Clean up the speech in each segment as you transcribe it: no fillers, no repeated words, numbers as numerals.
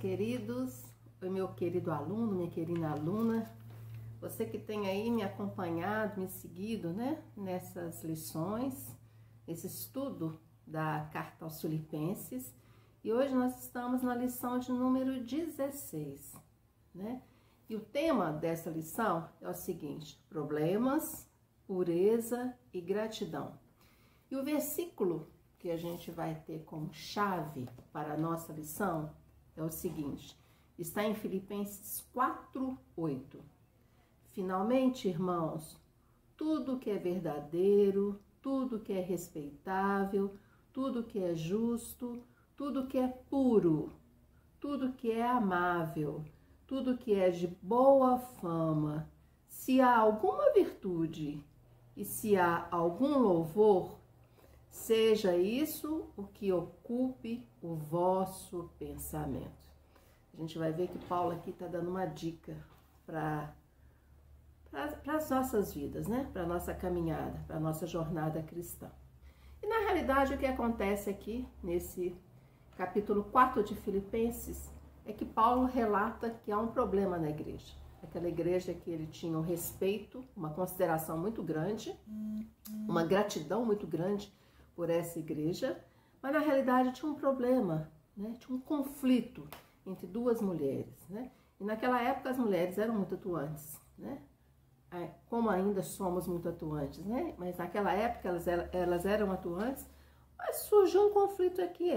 queridos, meu querido aluno, minha querida aluna, você que tem aí me acompanhado, me seguido, né, nessas lições, esse estudo da Carta aos Filipenses, e hoje nós estamos na lição de número 16, né? E o tema dessa lição é o seguinte: problemas, pureza e gratidão. E o versículo que a gente vai ter como chave para a nossa lição é o seguinte: está em Filipenses 4:8. Finalmente, irmãos, tudo que é verdadeiro, tudo que é respeitável, tudo que é justo, tudo que é puro, tudo que é amável, tudo que é de boa fama, se há alguma virtude e se há algum louvor, seja isso o que ocupe o vosso pensamento. A gente vai ver que Paulo aqui está dando uma dica para as nossas vidas, né? Para a nossa caminhada, para a nossa jornada cristã. E na realidade o que acontece aqui nesse capítulo 4 de Filipenses é que Paulo relata que há um problema na igreja. Aquela igreja que ele tinha um respeito, uma consideração muito grande, uma gratidão muito grande por essa igreja, mas na realidade tinha um problema, né? Tinha um conflito entre duas mulheres, né? E naquela época as mulheres eram muito atuantes, né? Como ainda somos muito atuantes, né? Mas naquela época elas eram atuantes, mas surgiu um conflito entre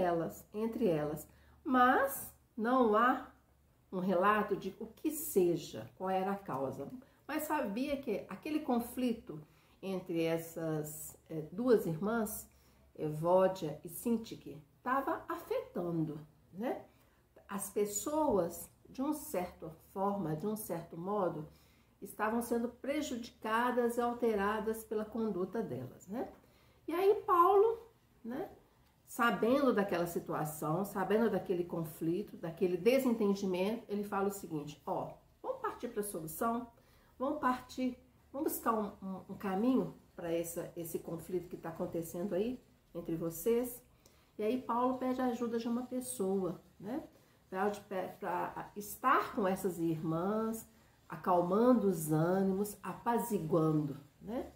elas. Mas não há um relato de o que seja, qual era a causa. Mas sabia que aquele conflito entre essas duas irmãs, Evódia e Sintique, estava afetando, né? As pessoas, de uma certa forma, de um certo modo, estavam sendo prejudicadas e alteradas pela conduta delas, né? E aí Paulo, né, sabendo daquela situação, sabendo daquele conflito, daquele desentendimento, ele fala o seguinte: ó, vamos partir para a solução, vamos buscar um caminho para esse conflito que está acontecendo aí entre vocês. E aí Paulo pede a ajuda de uma pessoa, né, para estar com essas irmãs, acalmando os ânimos, apaziguando, né?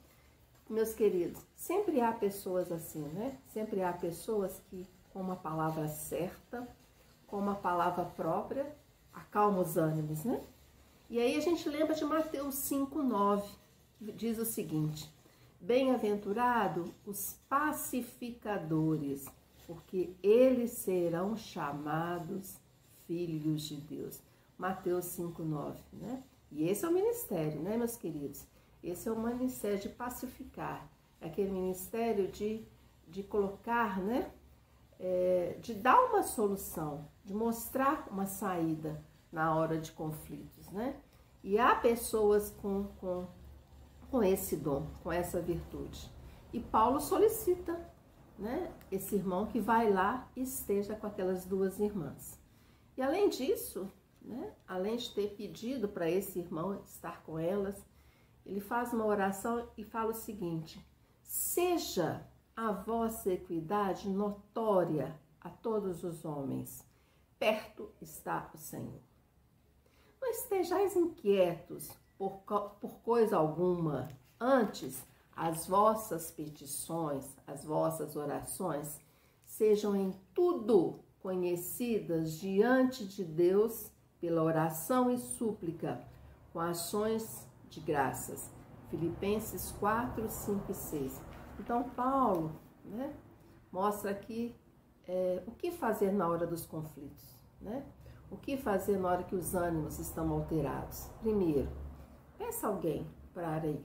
Meus queridos, sempre há pessoas assim, né? Sempre há pessoas que, com uma palavra certa, com uma palavra própria, acalmam os ânimos, né? E aí a gente lembra de Mateus 5:9, que diz o seguinte: bem-aventurado os pacificadores, porque eles serão chamados filhos de Deus. Mateus 5:9, né? E esse é o ministério, né, meus queridos? Esse é o ministério de pacificar, é aquele ministério de colocar, né, de dar uma solução, de mostrar uma saída na hora de conflitos, né? E há pessoas com esse dom, com essa virtude. E Paulo solicita, né, esse irmão que vai lá e esteja com aquelas duas irmãs. E além disso, né, além de ter pedido para esse irmão estar com elas, ele faz uma oração e fala o seguinte: seja a vossa equidade notória a todos os homens, perto está o Senhor. Não estejais inquietos por coisa alguma, antes as vossas petições, as vossas orações, sejam em tudo conhecidas diante de Deus pela oração e súplica, com ações de graças. Filipenses 4, 5 e 6. Então, Paulo, né, mostra aqui o que fazer na hora dos conflitos, né? O que fazer na hora que os ânimos estão alterados. Primeiro, peça alguém para ir,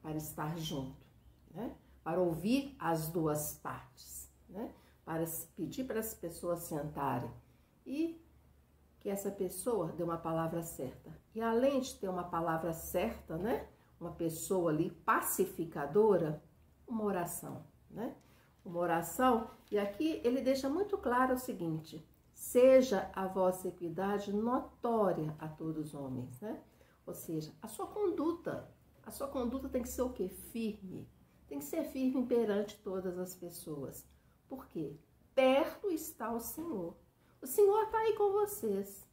para estar junto, né? Para ouvir as duas partes, né? Para pedir para as pessoas sentarem e que essa pessoa dê uma palavra certa. E além de ter uma palavra certa, né, uma pessoa ali pacificadora, uma oração, né? Uma oração, e aqui ele deixa muito claro o seguinte: seja a vossa equidade notória a todos os homens, né? Ou seja, a sua conduta tem que ser o quê? Firme. Tem que ser firme perante todas as pessoas. Por quê? Perto está o Senhor. O Senhor está aí com vocês,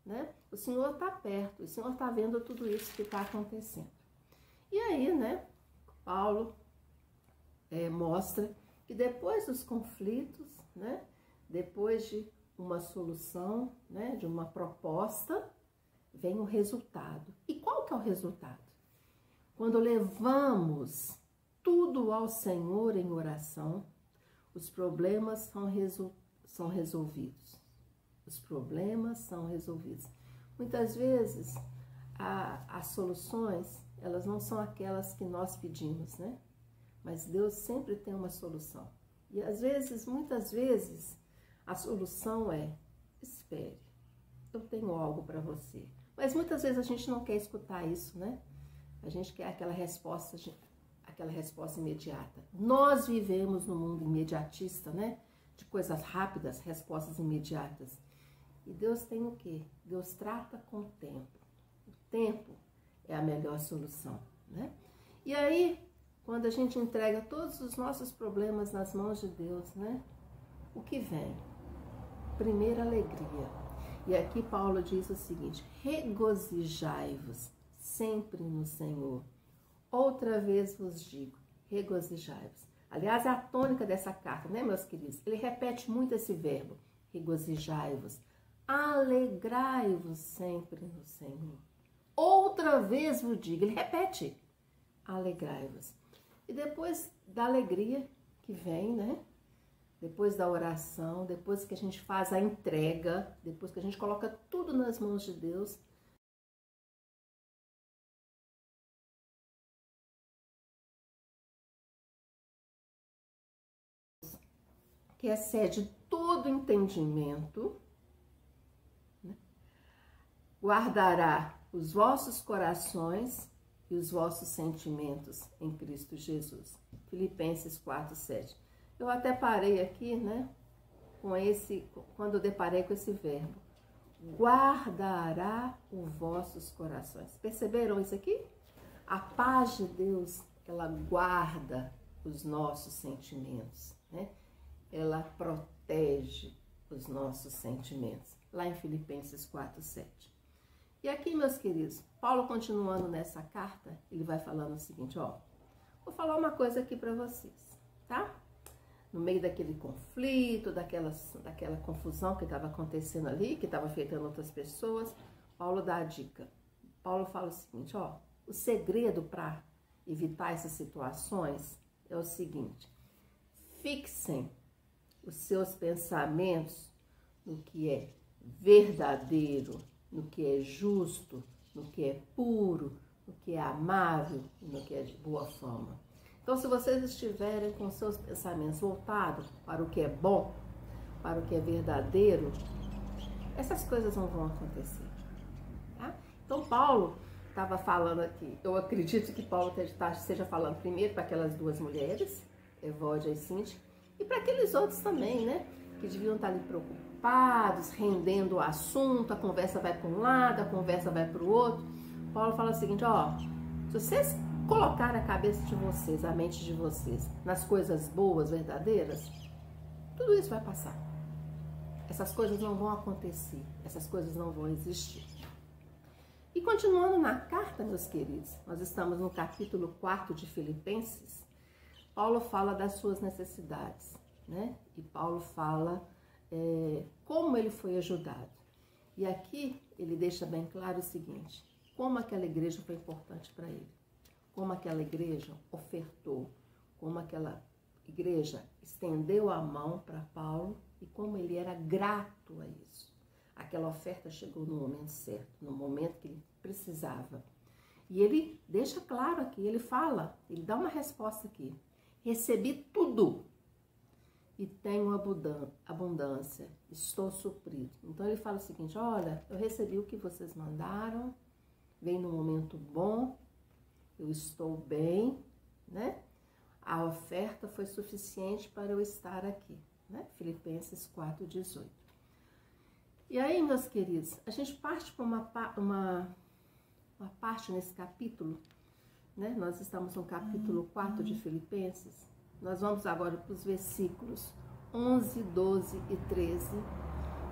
né? O Senhor está perto, o Senhor está vendo tudo isso que está acontecendo. E aí, né, Paulo mostra que depois dos conflitos, né, depois de uma solução, né, de uma proposta, vem o resultado. E qual que é o resultado? Quando levamos tudo ao Senhor em oração, os problemas são resolvidos. Os problemas são resolvidos. Muitas vezes, as soluções, elas não são aquelas que nós pedimos, né? Mas Deus sempre tem uma solução. E às vezes, muitas vezes, a solução é: espere, eu tenho algo para você. Mas muitas vezes a gente não quer escutar isso, né? A gente quer aquela resposta imediata. Nós vivemos num mundo imediatista, né? De coisas rápidas, respostas imediatas. E Deus tem o quê? Deus trata com o tempo. O tempo é a melhor solução, né? E aí, quando a gente entrega todos os nossos problemas nas mãos de Deus, né? O que vem? Primeira alegria. E aqui Paulo diz o seguinte: regozijai-vos sempre no Senhor. Outra vez vos digo, regozijai-vos. Aliás, é a tônica dessa carta, né, meus queridos? Ele repete muito esse verbo, regozijai-vos. Alegrai-vos sempre no Senhor. Outra vez vos digo, ele repete, alegrai-vos. E depois da alegria que vem, né? Depois da oração, depois que a gente faz a entrega, depois que a gente coloca tudo nas mãos de Deus, que excede todo entendimento, né? Guardará os vossos corações e os vossos sentimentos em Cristo Jesus. Filipenses 4:7. Eu até parei aqui, né, quando eu deparei com esse verbo. Guardará os vossos corações. Perceberam isso aqui? A paz de Deus, ela guarda os nossos sentimentos, né? Ela protege os nossos sentimentos. Lá em Filipenses 4:7. E aqui, meus queridos, Paulo continuando nessa carta, ele vai falando o seguinte, ó. Vou falar uma coisa aqui para vocês, tá? No meio daquele conflito, daquela confusão que estava acontecendo ali, que estava afetando outras pessoas, Paulo dá a dica. Paulo fala o seguinte, ó. O segredo para evitar essas situações é o seguinte: fixem os seus pensamentos no que é verdadeiro, no que é justo, no que é puro, no que é amável e no que é de boa fama. Então, se vocês estiverem com seus pensamentos voltados para o que é bom, para o que é verdadeiro, essas coisas não vão acontecer, tá? Então, Paulo estava falando aqui, eu acredito que Paulo esteja falando primeiro para aquelas duas mulheres, Evódia e Sinti, e para aqueles outros também, né? Que deviam estar ali preocupados, rendendo o assunto, a conversa vai para um lado, a conversa vai para o outro. Paulo fala o seguinte, ó, se vocês colocarem a cabeça de vocês, a mente de vocês, nas coisas boas, verdadeiras, tudo isso vai passar. Essas coisas não vão acontecer, essas coisas não vão existir. E continuando na carta, meus queridos, nós estamos no capítulo 4 de Filipenses. Paulo fala das suas necessidades, né? E Paulo fala como ele foi ajudado. E aqui ele deixa bem claro o seguinte, como aquela igreja foi importante para ele, como aquela igreja ofertou, como aquela igreja estendeu a mão para Paulo e como ele era grato a isso. Aquela oferta chegou no momento certo, no momento que ele precisava. E ele deixa claro aqui, ele fala, ele dá uma resposta aqui. Recebi tudo e tenho abundância, estou suprido. Então ele fala o seguinte, olha, eu recebi o que vocês mandaram, veio no momento bom, eu estou bem, né? A oferta foi suficiente para eu estar aqui, né? Filipenses 4:18. E aí, meus queridos, a gente parte para uma parte nesse capítulo, né? Nós estamos no capítulo 4 de Filipenses. Nós vamos agora para os versículos 11, 12 e 13,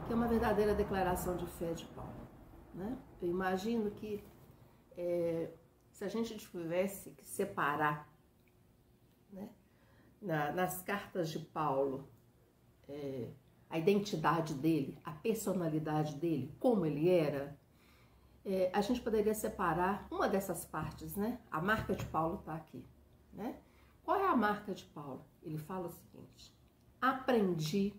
que é uma verdadeira declaração de fé de Paulo, né? Eu imagino que se a gente tivesse que separar, né, nas cartas de Paulo, a identidade dele, a personalidade dele, como ele era, a gente poderia separar uma dessas partes, né? A marca de Paulo está aqui, né? Qual é a marca de Paulo? Ele fala o seguinte: aprendi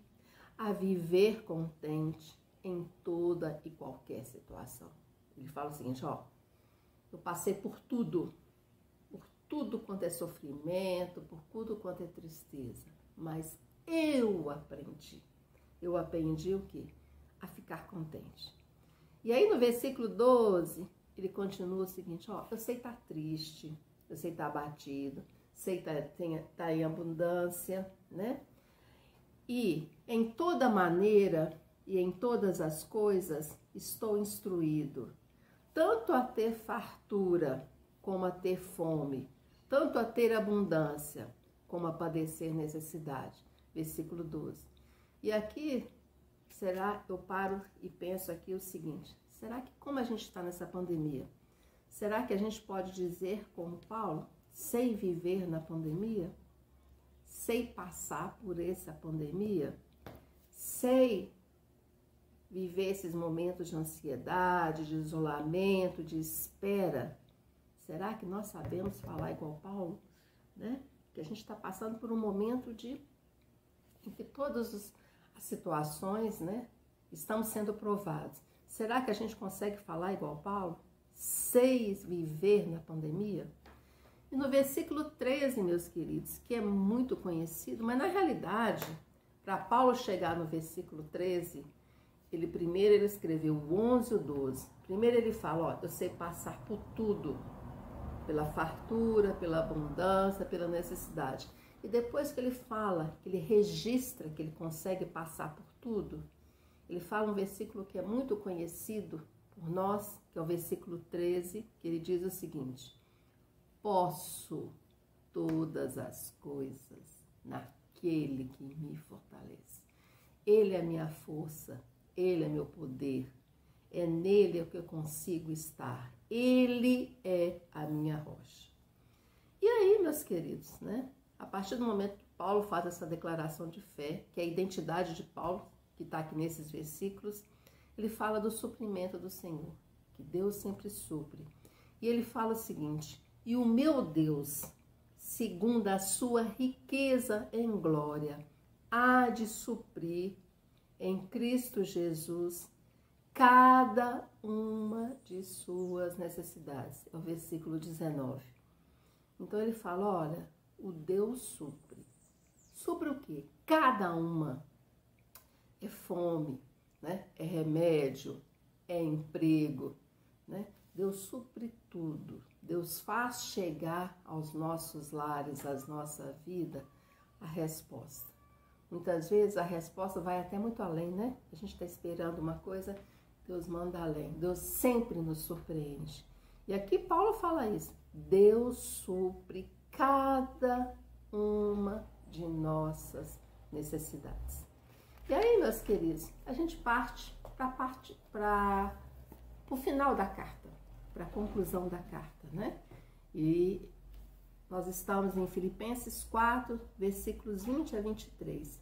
a viver contente em toda e qualquer situação. Ele fala o seguinte, ó, eu passei por tudo quanto é sofrimento, por tudo quanto é tristeza, mas eu aprendi o quê? A ficar contente. E aí no versículo 12, ele continua o seguinte, ó, eu sei estar triste, eu sei estar abatido, sei estar em abundância, né? E em toda maneira e em todas as coisas estou instruído, tanto a ter fartura como a ter fome, tanto a ter abundância como a padecer necessidade. Versículo 12. E aqui, eu paro e penso aqui o seguinte, será que como a gente está nessa pandemia, será que a gente pode dizer como Paulo, sei viver na pandemia? Sei passar por essa pandemia? Sei viver esses momentos de ansiedade, de isolamento, de espera? Será que nós sabemos falar igual Paulo, né? Que a gente está passando por um momento em que todas as situações, né, estão sendo provadas. Será que a gente consegue falar igual Paulo? Sei viver na pandemia? E no versículo 13, meus queridos, que é muito conhecido, mas na realidade, para Paulo chegar no versículo 13, ele escreveu o 11 e o 12. Primeiro ele fala, ó, eu sei passar por tudo, pela fartura, pela abundância, pela necessidade. E depois que ele fala, que ele registra que ele consegue passar por tudo, ele fala um versículo que é muito conhecido por nós, que é o versículo 13, que ele diz o seguinte: posso todas as coisas naquele que me fortalece. Ele é a minha força, ele é meu poder, é nele que eu consigo estar. Ele é a minha rocha. E aí, meus queridos, né? A partir do momento que Paulo faz essa declaração de fé, que é a identidade de Paulo, que está aqui nesses versículos, ele fala do suprimento do Senhor, que Deus sempre supre. E ele fala o seguinte: e o meu Deus, segundo a sua riqueza em glória, há de suprir em Cristo Jesus cada uma de suas necessidades. É o versículo 19. Então ele fala, olha, o Deus supre. Supre o quê? Cada uma. É fome, né? É remédio, é emprego, né? Deus supre tudo. Deus faz chegar aos nossos lares, à nossa vida, a resposta. Muitas vezes a resposta vai até muito além, né? A gente está esperando uma coisa, Deus manda além. Deus sempre nos surpreende. E aqui Paulo fala isso. Deus supre cada uma de nossas necessidades. E aí, meus queridos, a gente parte para o final da carta, para a conclusão da carta, né? E nós estamos em Filipenses 4, versículos 20 a 23.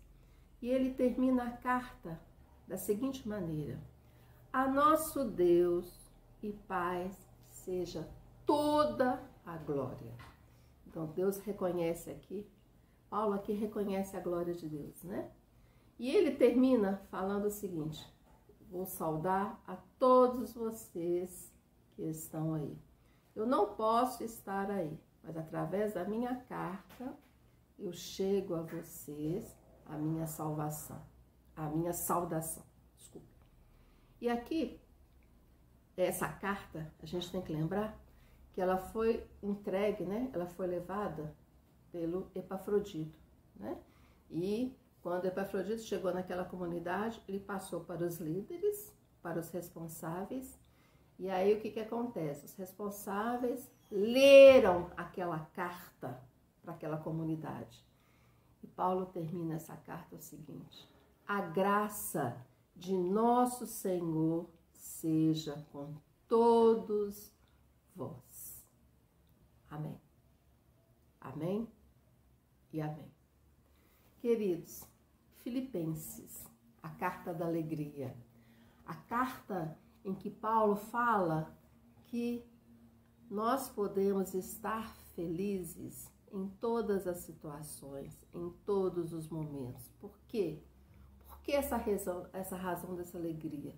E ele termina a carta da seguinte maneira: a nosso Deus e paz seja toda a glória. Então, Deus reconhece aqui, Paulo aqui reconhece a glória de Deus, né? E ele termina falando o seguinte: vou saudar a todos vocês que estão aí. Eu não posso estar aí, mas através da minha carta eu chego a vocês a minha salvação, a minha saudação. Desculpa. E aqui, essa carta, a gente tem que lembrar que ela foi entregue, né? Ela foi levada pelo Epafrodito, né? E quando Epafrodito chegou naquela comunidade, ele passou para os líderes, para os responsáveis. E aí o que acontece? Os responsáveis leram aquela carta para aquela comunidade. E Paulo termina essa carta o seguinte: a graça de nosso Senhor seja com todos vós. Amém. Amém e amém. Queridos, Filipenses, a carta da alegria, a carta em que Paulo fala que nós podemos estar felizes em todas as situações, em todos os momentos. Por quê? Por que essa razão dessa alegria?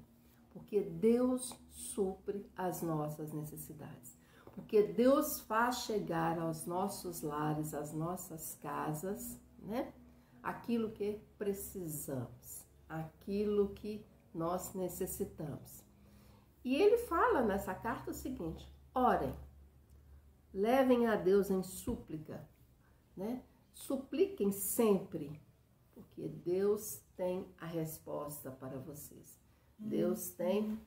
Porque Deus supre as nossas necessidades. Porque Deus faz chegar aos nossos lares, às nossas casas, né? Aquilo que precisamos, aquilo que nós necessitamos. E ele fala nessa carta o seguinte: orem, levem a Deus em súplica, né? Supliquem sempre, porque Deus tem a resposta para vocês. Deus tem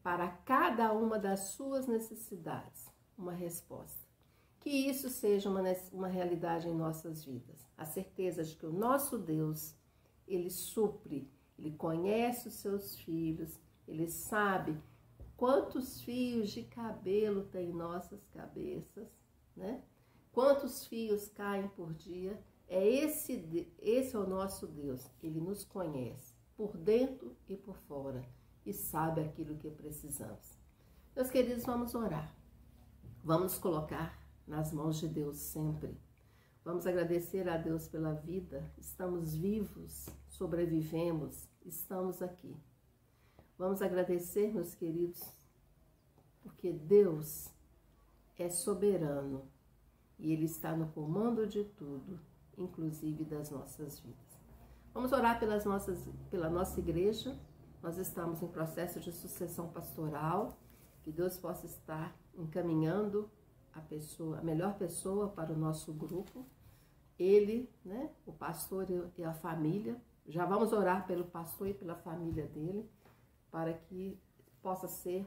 para cada uma das suas necessidades uma resposta. Que isso seja uma realidade em nossas vidas. A certeza de que o nosso Deus, Ele supre, Ele conhece os seus filhos, Ele sabe quantos fios de cabelo tem em nossas cabeças, né? Quantos fios caem por dia. Esse é o nosso Deus. Ele nos conhece por dentro e por fora e sabe aquilo que precisamos. Meus queridos, vamos orar. Vamos colocar nas mãos de Deus sempre. Vamos agradecer a Deus pela vida. Estamos vivos, sobrevivemos, estamos aqui. Vamos agradecer, meus queridos, porque Deus é soberano e Ele está no comando de tudo, inclusive das nossas vidas. Vamos orar pela nossa igreja. Nós estamos em processo de sucessão pastoral, que Deus possa estar encaminhando a melhor pessoa para o nosso grupo. Ele, né, o pastor e a família. Já vamos orar pelo pastor e pela família dele, para que possa ser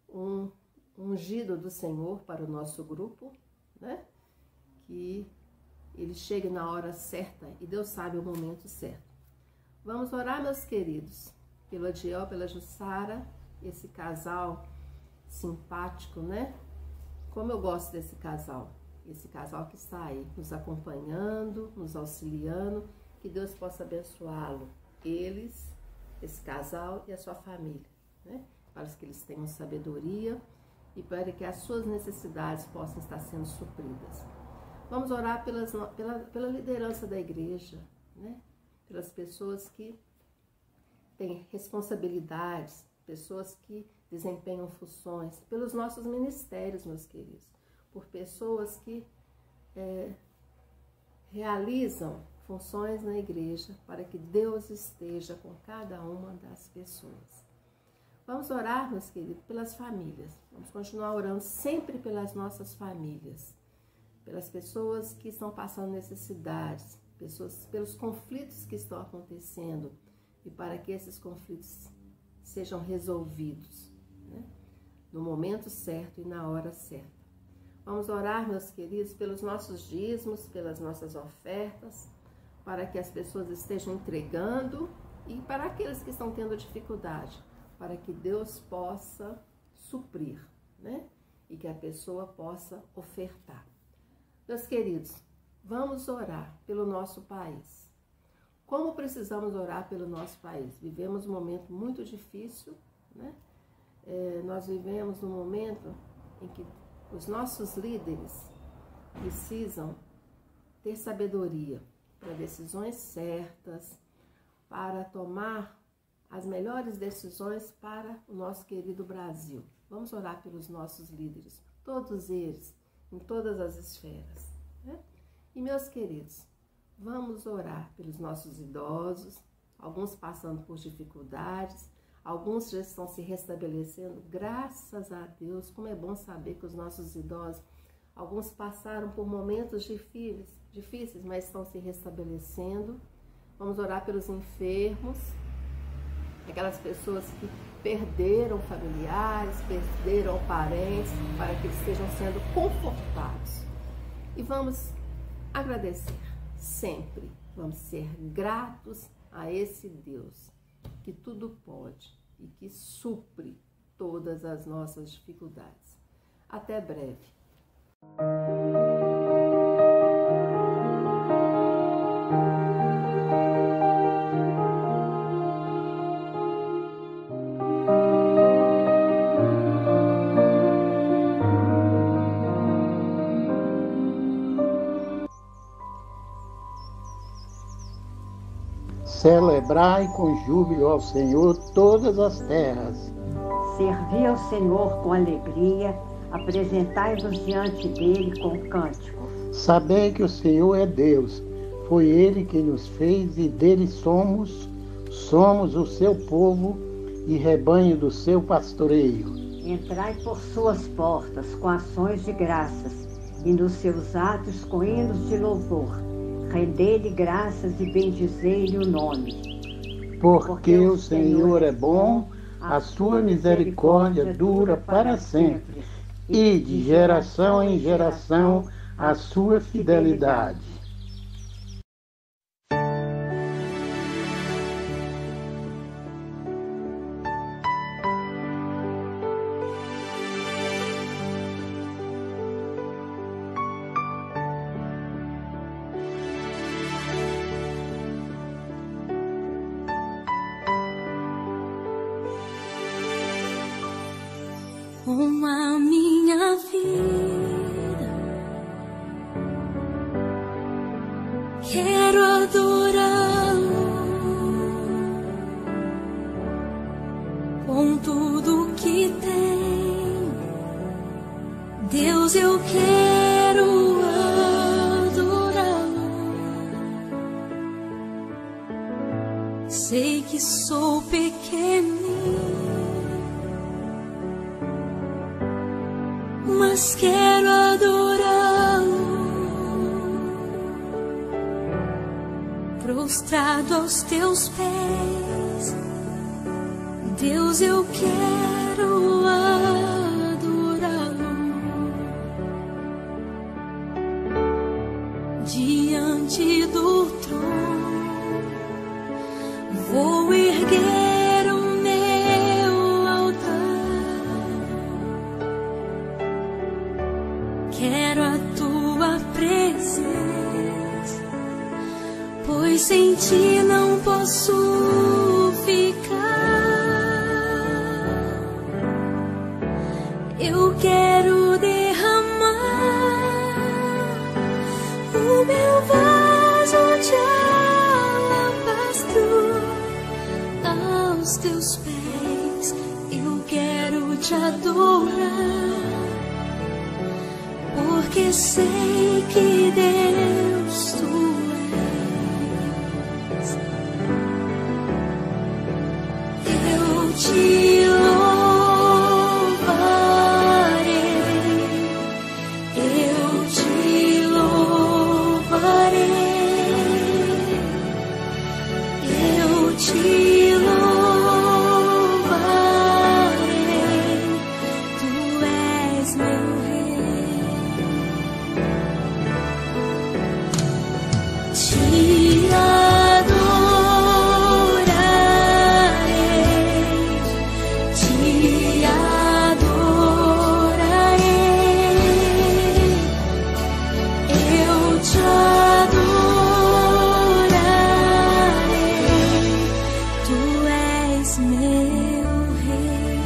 um ungido do Senhor para o nosso grupo, né? Que ele chegue na hora certa e Deus sabe o momento certo. Vamos orar, meus queridos, pelo Adiel, pela Jussara, esse casal simpático, né? Como eu gosto desse casal que está aí, nos acompanhando, nos auxiliando, que Deus possa abençoá-lo, eles, esse casal e a sua família, né? Para que eles tenham sabedoria e para que as suas necessidades possam estar sendo supridas. Vamos orar pela liderança da igreja, né? Pelas pessoas que têm responsabilidades, pessoas que desempenham funções, pelos nossos ministérios, meus queridos, por pessoas que realizam funções na igreja, para que Deus esteja com cada uma das pessoas. Vamos orar, meus queridos, pelas famílias. Vamos continuar orando sempre pelas nossas famílias, pelas pessoas que estão passando necessidades, pelos conflitos que estão acontecendo e para que esses conflitos sejam resolvidos, né, no momento certo e na hora certa. Vamos orar, meus queridos, pelos nossos dízimos, pelas nossas ofertas, para que as pessoas estejam entregando e para aqueles que estão tendo dificuldade, para que Deus possa suprir, né, e que a pessoa possa ofertar. Meus queridos, vamos orar pelo nosso país. Como precisamos orar pelo nosso país? Vivemos um momento muito difícil, né? Nós vivemos um momento em que os nossos líderes precisam ter sabedoria para decisões certas, para tomar as melhores decisões para o nosso querido Brasil. Vamos orar pelos nossos líderes, todos eles, em todas as esferas, né? E, meus queridos, vamos orar pelos nossos idosos, alguns passando por dificuldades, alguns já estão se restabelecendo, graças a Deus. Como é bom saber que os nossos idosos, alguns passaram por momentos difíceis, mas estão se restabelecendo. Vamos orar pelos enfermos, aquelas pessoas que perderam familiares, perderam parentes, para que eles estejam sendo confortados. E vamos agradecer sempre, vamos ser gratos a esse Deus que tudo pode e que supre todas as nossas dificuldades. Até breve. Celebrai com júbilo ao Senhor todas as terras. Servi ao Senhor com alegria, apresentai-vos diante dele com cântico. Sabei que o Senhor é Deus, foi Ele quem nos fez e dele somos o seu povo e rebanho do seu pastoreio. Entrai por suas portas com ações de graças e nos seus atos com hinos de louvor. Rendei-lhe graças e bendizei-lhe o nome. Porque o Senhor é bom, a sua misericórdia dura para sempre, e de geração em geração a sua fidelidade. Com a minha vida quero adorá-lo, com tudo que tem, Deus, eu quero adorá-lo. Sei que sou pequenino, mas quero adorá-lo, prostrado aos teus pés, Deus, eu quero adorá-lo, diante do trono, vou erguer o meu altar. Quero a tua presença, pois sem ti não posso ficar. Eu quero derramar o meu vaso de alabastro aos teus pés. Eu quero te adorar, porque sei que Deus tu és. Eu te louvarei, eu te louvarei, eu te louvarei, tu és meu rei. Te adorarei, te adorarei, eu te adorarei, tu és meu rei.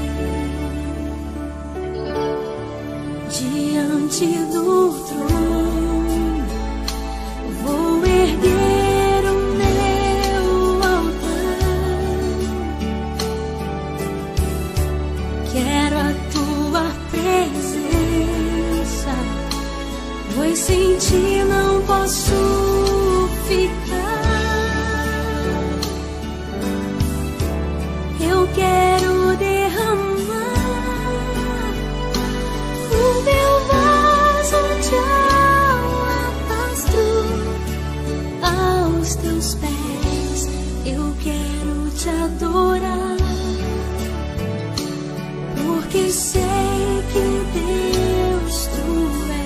Diante do trono vou erguer o meu altar. Quero a tua presença, pois sem ti não posso ficar. Eu quero derramar o meu vaso de alabastro aos teus pés. Eu quero te adorar, porque sei que Deus tu és.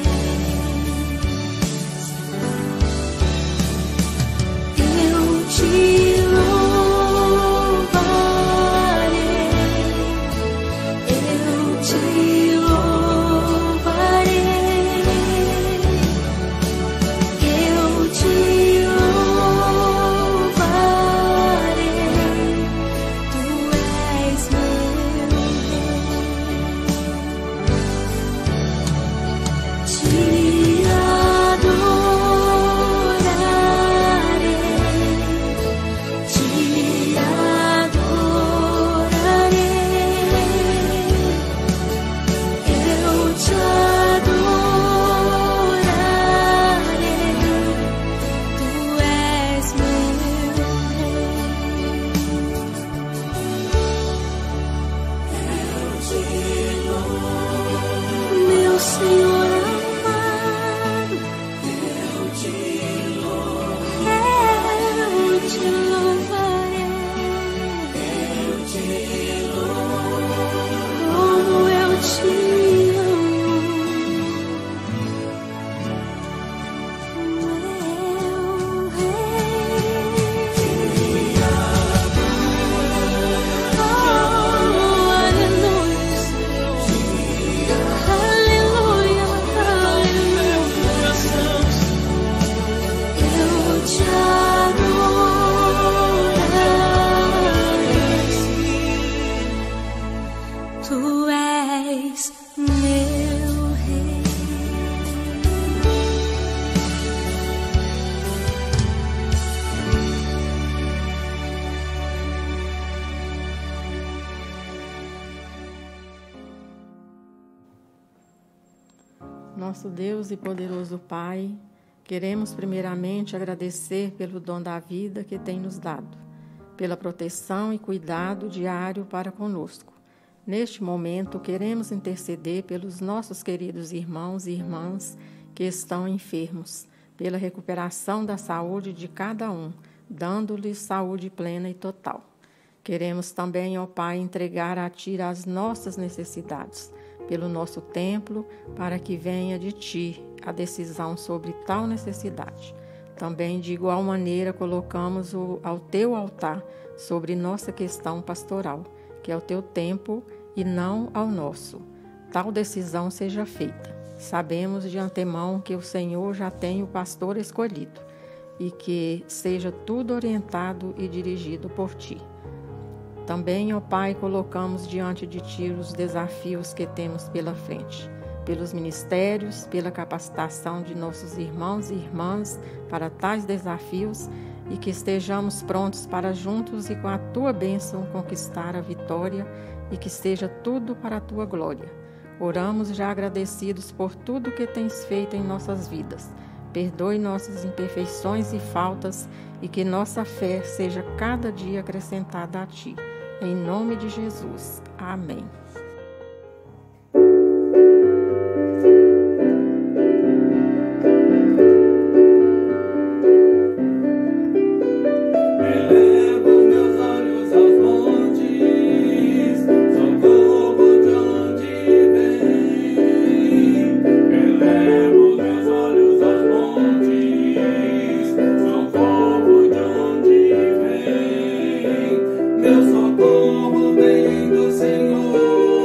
Senhor amado, eu te louvarei, como eu te amo, meu Rei. Aleluia, aleluia, eu te adoro, tu és meu Rei. Nosso Deus e poderoso Pai, queremos primeiramente agradecer pelo dom da vida que tem nos dado, pela proteção e cuidado diário para conosco. Neste momento, queremos interceder pelos nossos queridos irmãos e irmãs que estão enfermos, pela recuperação da saúde de cada um, dando-lhes saúde plena e total. Queremos também, ó Pai, entregar a Ti as nossas necessidades, pelo nosso templo, para que venha de Ti a decisão sobre tal necessidade. Também, de igual maneira, colocamos ao Teu altar sobre nossa questão pastoral, que é o Teu tempo e não ao nosso. Tal decisão seja feita. Sabemos de antemão que o Senhor já tem o pastor escolhido e que seja tudo orientado e dirigido por Ti. Também, ó Pai, colocamos diante de Ti os desafios que temos pela frente, pelos ministérios, pela capacitação de nossos irmãos e irmãs para tais desafios e que estejamos prontos para juntos e com a Tua bênção conquistar a vitória e que seja tudo para a Tua glória. Oramos já agradecidos por tudo que Tens feito em nossas vidas. Perdoe nossas imperfeições e faltas e que nossa fé seja cada dia acrescentada a Ti. Em nome de Jesus. Amém. Meu socorro vem do Senhor.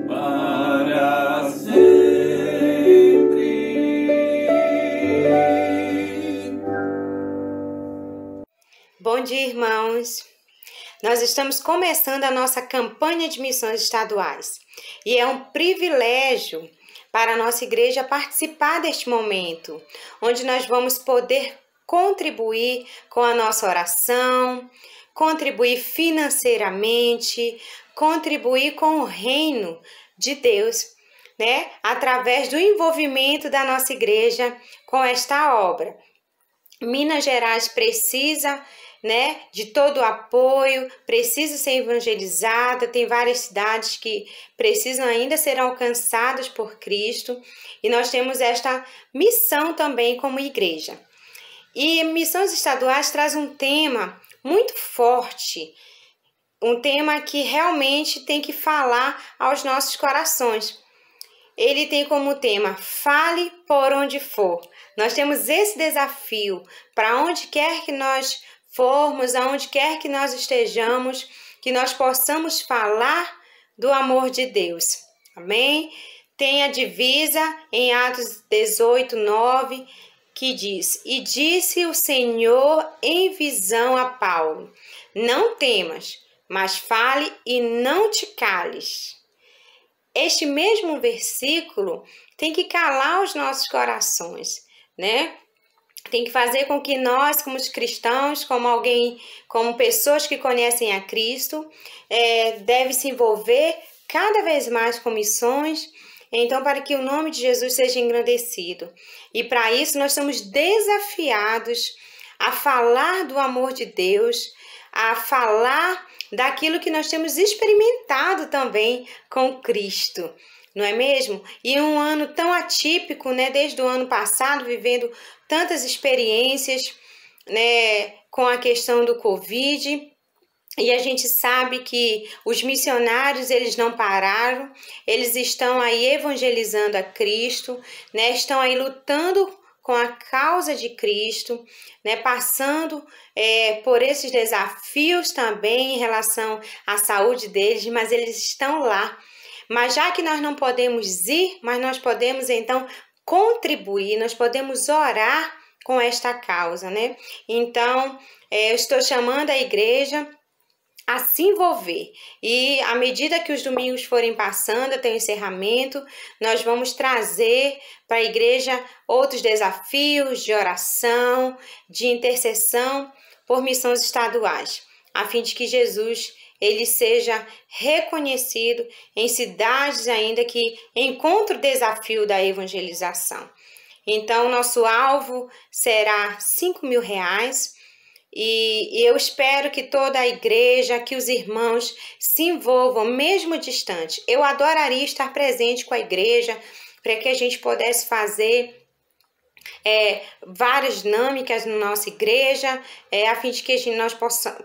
para sempre. Bom dia, irmãos. Nós estamos começando a nossa campanha de missões estaduais e é um privilégio para a nossa igreja participar deste momento, onde nós vamos poder contribuir com a nossa oração, contribuir financeiramente, contribuir com o reino de Deus, né? Através do envolvimento da nossa igreja com esta obra. Minas Gerais precisa, né, de todo o apoio, precisa ser evangelizada, tem várias cidades que precisam ainda ser alcançadas por Cristo e nós temos esta missão também como igreja. E missões estaduais traz um tema muito forte, um tema que realmente tem que falar aos nossos corações. Ele tem como tema, fale por onde for. Nós temos esse desafio, para onde quer que nós formos, aonde quer que nós estejamos, que nós possamos falar do amor de Deus. Amém? Tem a divisa em Atos 18:9, que diz: E disse o Senhor em visão a Paulo, não temas, mas fale e não te cales. Este mesmo versículo tem que calar os nossos corações, né? Tem que fazer com que nós, como cristãos, como pessoas que conhecem a Cristo, deve se envolver cada vez mais com missões, então para que o nome de Jesus seja engrandecido. E para isso nós somos desafiados a falar do amor de Deus, a falar daquilo que nós temos experimentado também com Cristo. Não é mesmo? E um ano tão atípico, né? Desde o ano passado, vivendo tantas experiências, né? Com a questão do Covid. E a gente sabe que os missionários, eles não pararam. Eles estão aí evangelizando a Cristo, né? Estão aí lutando com a causa de Cristo, né? Passando por esses desafios também em relação à saúde deles, mas eles estão lá. Mas já que nós não podemos ir, mas nós podemos então contribuir, nós podemos orar com esta causa, né? Então, eu estou chamando a igreja a se envolver. E à medida que os domingos forem passando até o encerramento, nós vamos trazer para a igreja outros desafios de oração, de intercessão por missões estaduais, a fim de que Jesus ele seja reconhecido em cidades ainda que encontrem o desafio da evangelização. Então, nosso alvo será R$5.000 e eu espero que toda a igreja, que os irmãos se envolvam, mesmo distante. Eu adoraria estar presente com a igreja para que a gente pudesse fazer várias dinâmicas na nossa igreja, a fim de que nós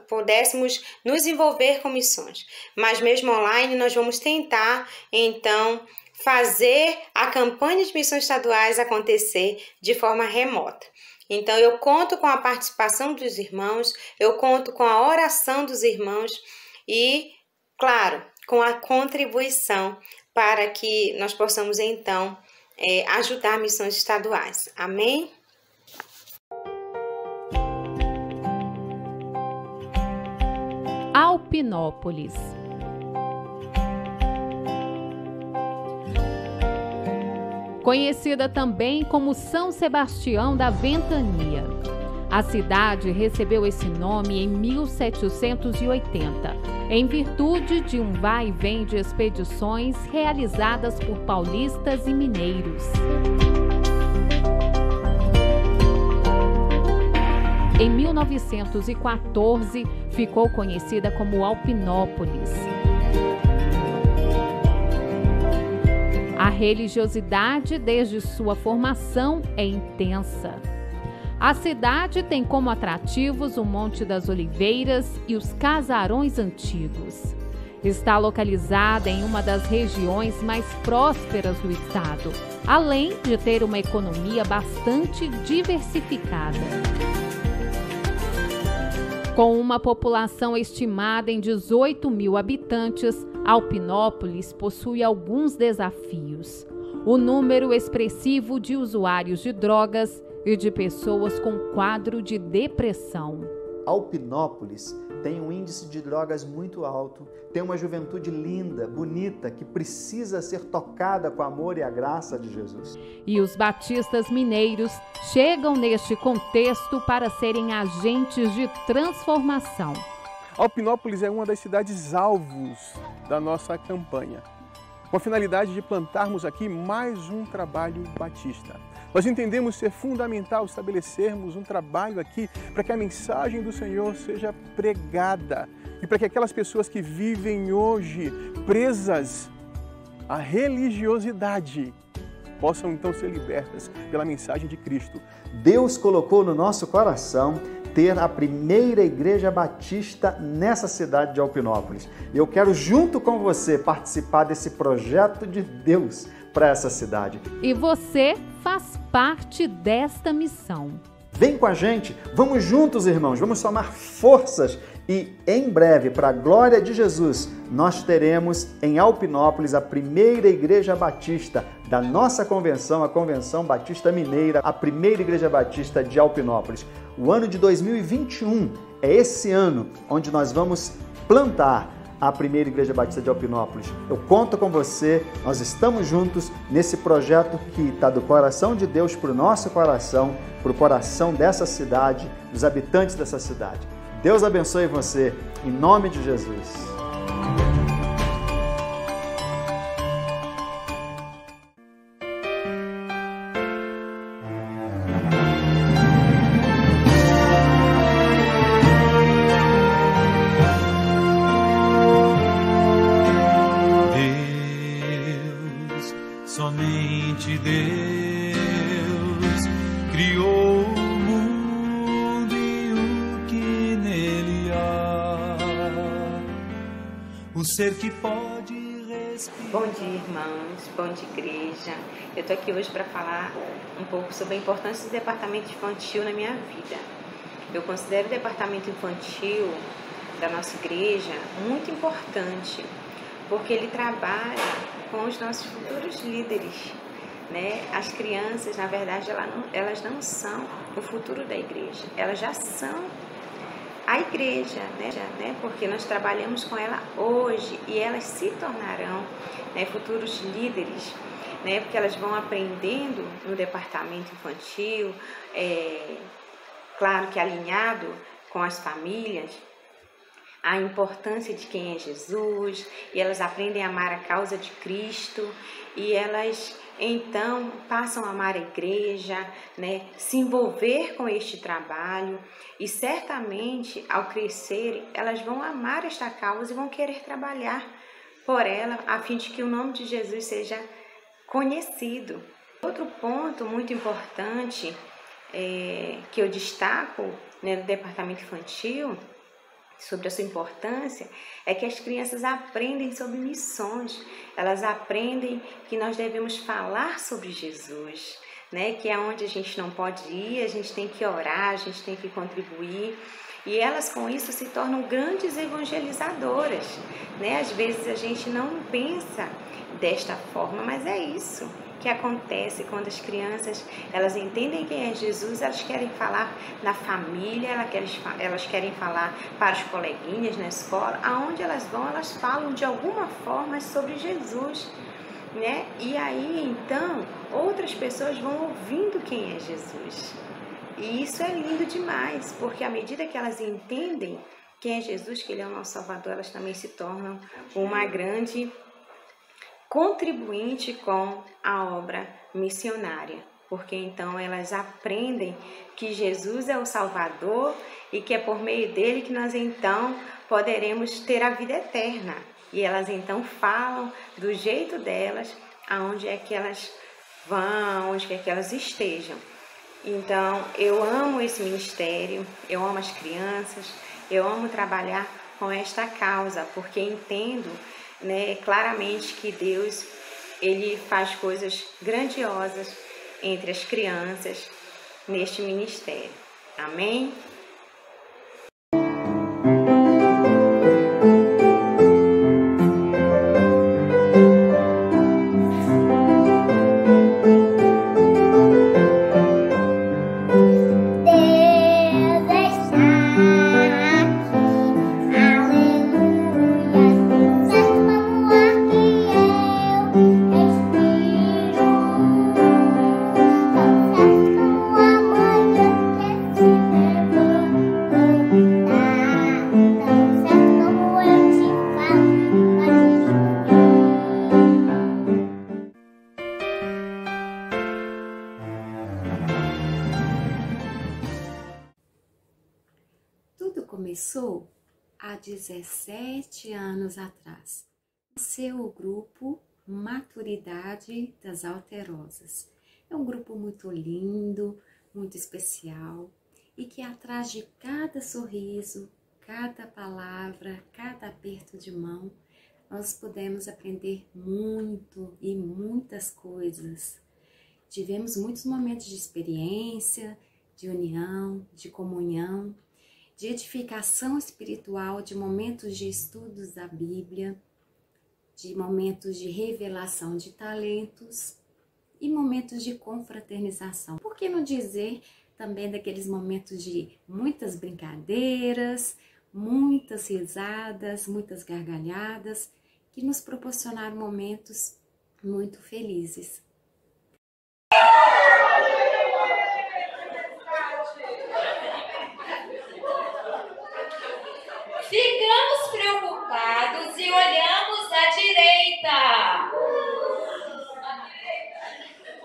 pudéssemos nos envolver com missões. Mas mesmo online, nós vamos tentar, então, fazer a campanha de missões estaduais acontecer de forma remota. Então, eu conto com a participação dos irmãos, eu conto com a oração dos irmãos e, claro, com a contribuição para que nós possamos, então, ajudar missões estaduais. Amém? Alpinópolis. Conhecida também como São Sebastião da Ventania. A cidade recebeu esse nome em 1780, em virtude de um vai e vem de expedições realizadas por paulistas e mineiros. Em 1914, ficou conhecida como Alpinópolis. A religiosidade, desde sua formação, é intensa. A cidade tem como atrativos o Monte das Oliveiras e os casarões antigos. Está localizada em uma das regiões mais prósperas do estado, além de ter uma economia bastante diversificada. Com uma população estimada em 18 mil habitantes, Alpinópolis possui alguns desafios. O número expressivo de usuários de drogas e de pessoas com quadro de depressão. Alpinópolis tem um índice de drogas muito alto, tem uma juventude linda, bonita, que precisa ser tocada com o amor e a graça de Jesus. E os batistas mineiros chegam neste contexto para serem agentes de transformação. Alpinópolis é uma das cidades alvos da nossa campanha, com a finalidade de plantarmos aqui mais um trabalho batista. Nós entendemos ser fundamental estabelecermos um trabalho aqui para que a mensagem do Senhor seja pregada e para que aquelas pessoas que vivem hoje presas à religiosidade possam então ser libertas pela mensagem de Cristo. Deus colocou no nosso coração ter a primeira igreja batista nessa cidade de Alpinópolis. E eu quero, junto com você, participar desse projeto de Deus para essa cidade. E você faz parte desta missão. Vem com a gente, vamos juntos, irmãos, vamos somar forças e em breve, para a glória de Jesus, nós teremos em Alpinópolis a primeira igreja batista da nossa convenção, a Convenção Batista Mineira, a primeira igreja batista de Alpinópolis. O ano de 2021 é esse ano onde nós vamos plantar a primeira igreja batista de Alpinópolis. Eu conto com você, nós estamos juntos nesse projeto que está do coração de Deus para o nosso coração, para o coração dessa cidade, dos habitantes dessa cidade. Deus abençoe você, em nome de Jesus. Somente Deus criou o mundo e o que nele há, o ser que pode respirar. Bom dia, irmãos, bom dia, igreja. Eu estou aqui hoje para falar um pouco sobre a importância do departamento infantil na minha vida. Eu considero o departamento infantil da nossa igreja muito importante, porque ele trabalha com os nossos futuros líderes, né? As crianças, na verdade, elas não são o futuro da igreja, elas já são a igreja, né? Porque nós trabalhamos com ela hoje e elas se tornarão, né, futuros líderes, né? Porque elas vão aprendendo no departamento infantil, claro que alinhado com as famílias, a importância de quem é Jesus, e elas aprendem a amar a causa de Cristo, e elas então passam a amar a igreja, né, se envolver com este trabalho, e certamente ao crescerem elas vão amar esta causa e vão querer trabalhar por ela, a fim de que o nome de Jesus seja conhecido. Outro ponto muito importante que eu destaco, né, no departamento infantil, sobre a sua importância, é que as crianças aprendem sobre missões, elas aprendem que nós devemos falar sobre Jesus, né? Que é onde a gente não pode ir, a gente tem que orar, a gente tem que contribuir, e elas com isso se tornam grandes evangelizadoras, né? Às vezes a gente não pensa desta forma, mas é isso que acontece quando as crianças, elas entendem quem é Jesus, elas querem falar na família, elas querem falar para os coleguinhas na escola, aonde elas vão, elas falam de alguma forma sobre Jesus, né? E aí, então, outras pessoas vão ouvindo quem é Jesus. E isso é lindo demais, porque à medida que elas entendem quem é Jesus, que Ele é o nosso Salvador, elas também se tornam uma grande contribuinte com a obra missionária, porque então elas aprendem que Jesus é o Salvador e que é por meio dele que nós então poderemos ter a vida eterna. E elas então falam do jeito delas, aonde é que elas vão, onde é que elas estejam. Então, eu amo esse ministério, eu amo as crianças, eu amo trabalhar com esta causa, porque entendo, né, claramente que Deus, Ele faz coisas grandiosas entre as crianças neste ministério. Amém? começou há 17 anos atrás. Nasceu o grupo Maturidade das Alterosas. É um grupo muito lindo, muito especial e que atrás de cada sorriso, cada palavra, cada aperto de mão, nós podemos aprender muito e muitas coisas. Tivemos muitos momentos de experiência, de união, de comunhão, de edificação espiritual, de momentos de estudos da Bíblia, de momentos de revelação de talentos e momentos de confraternização. Por que não dizer também daqueles momentos de muitas brincadeiras, muitas risadas, muitas gargalhadas, que nos proporcionaram momentos muito felizes. Ficamos preocupados e olhamos à direita.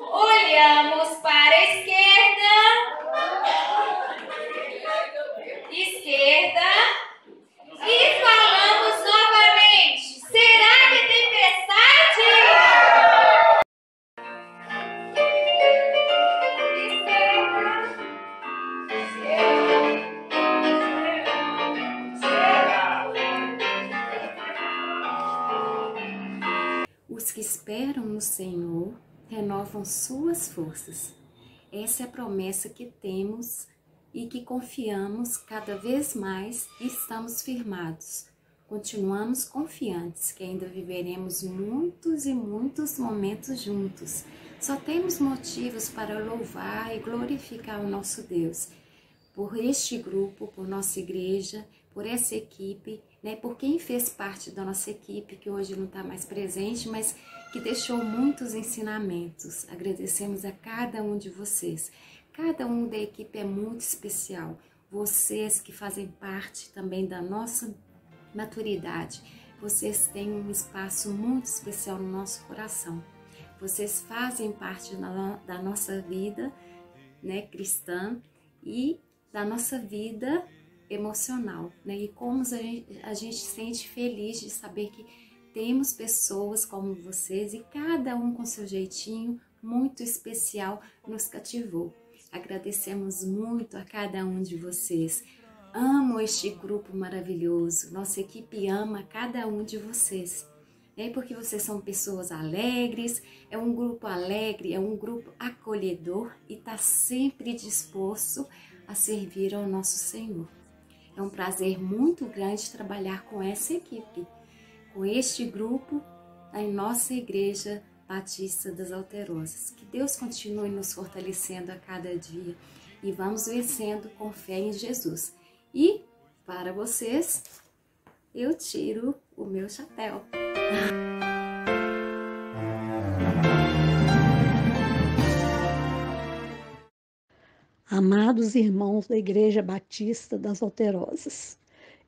Olhamos para a esquerda. E falamos novamente. Será que tem tempestade? Os que esperam no Senhor renovam suas forças. Essa é a promessa que temos e que confiamos cada vez mais e estamos firmados. Continuamos confiantes que ainda viveremos muitos e muitos momentos juntos. Só temos motivos para louvar e glorificar o nosso Deus. Por este grupo, por nossa igreja, por essa equipe, né, por quem fez parte da nossa equipe, que hoje não está mais presente, mas que deixou muitos ensinamentos. Agradecemos a cada um de vocês. Cada um da equipe é muito especial. Vocês que fazem parte também da nossa maturidade, vocês têm um espaço muito especial no nosso coração. Vocês fazem parte da nossa vida, né, cristã e da nossa vida emocional, né? E como a gente se sente feliz de saber que temos pessoas como vocês e cada um com seu jeitinho muito especial nos cativou. Agradecemos muito a cada um de vocês. Amo este grupo maravilhoso. Nossa equipe ama cada um de vocês. É porque vocês são pessoas alegres, é um grupo alegre, é um grupo acolhedor e está sempre disposto a servir ao nosso Senhor. É um prazer muito grande trabalhar com essa equipe, com este grupo em nossa Igreja Batista das Alterosas. Que Deus continue nos fortalecendo a cada dia e vamos vencendo com fé em Jesus. E, para vocês, eu tiro o meu chapéu. Amados irmãos da Igreja Batista das Alterosas,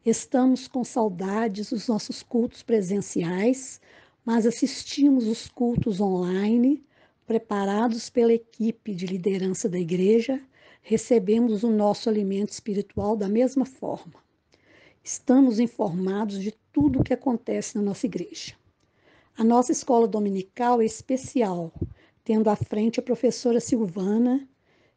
estamos com saudades dos nossos cultos presenciais, mas assistimos os cultos online, preparados pela equipe de liderança da igreja, recebemos o nosso alimento espiritual da mesma forma. Estamos informados de tudo o que acontece na nossa igreja. A nossa escola dominical é especial, tendo à frente a professora Silvana,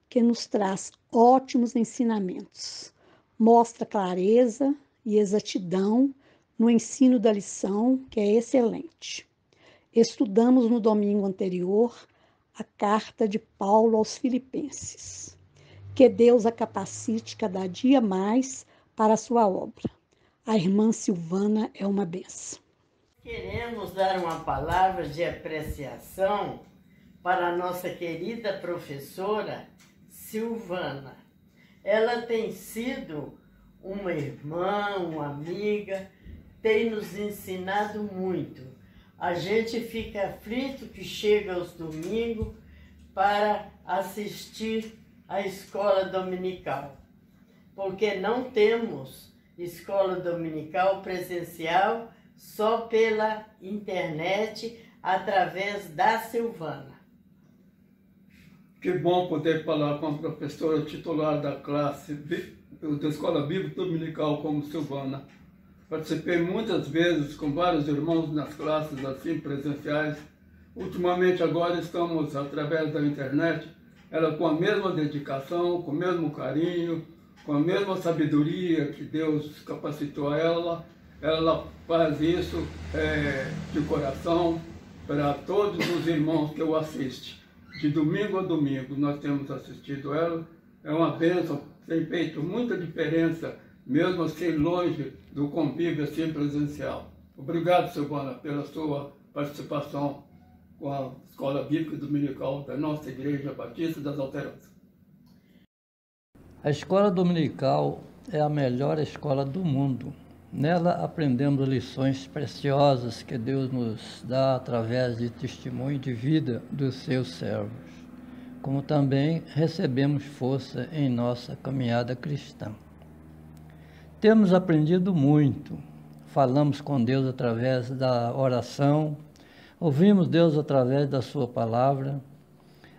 que nos traz ótimos ensinamentos, mostra clareza e exatidão no ensino da lição, que é excelente. Estudamos no domingo anterior a carta de Paulo aos Filipenses. Que Deus a capacite cada dia mais para a sua obra. A irmã Silvana é uma bênção. Queremos dar uma palavra de apreciação para a nossa querida professora Silvana. Ela tem sido uma irmã, uma amiga, tem nos ensinado muito. A gente fica aflito que chega aos domingos para assistir à escola dominical, porque não temos escola dominical presencial, só pela internet, através da Silvana. Que bom poder falar com a professora titular da classe da Escola Bíblica Dominical como Silvana. Participei muitas vezes com vários irmãos nas classes assim presenciais. Ultimamente agora estamos através da internet, ela com a mesma dedicação, com o mesmo carinho, com a mesma sabedoria que Deus capacitou ela faz isso de coração para todos os irmãos que eu assisto. De domingo a domingo nós temos assistido ela, é uma bênção, tem feito muita diferença, mesmo assim longe do convívio assim presencial. Obrigado, Silvana, pela sua participação com a Escola Bíblica Dominical da nossa Igreja Batista das Alterosas. A escola dominical é a melhor escola do mundo. Nela aprendemos lições preciosas que Deus nos dá através de testemunho de vida dos seus servos, como também recebemos força em nossa caminhada cristã. Temos aprendido muito, falamos com Deus através da oração, ouvimos Deus através da sua palavra.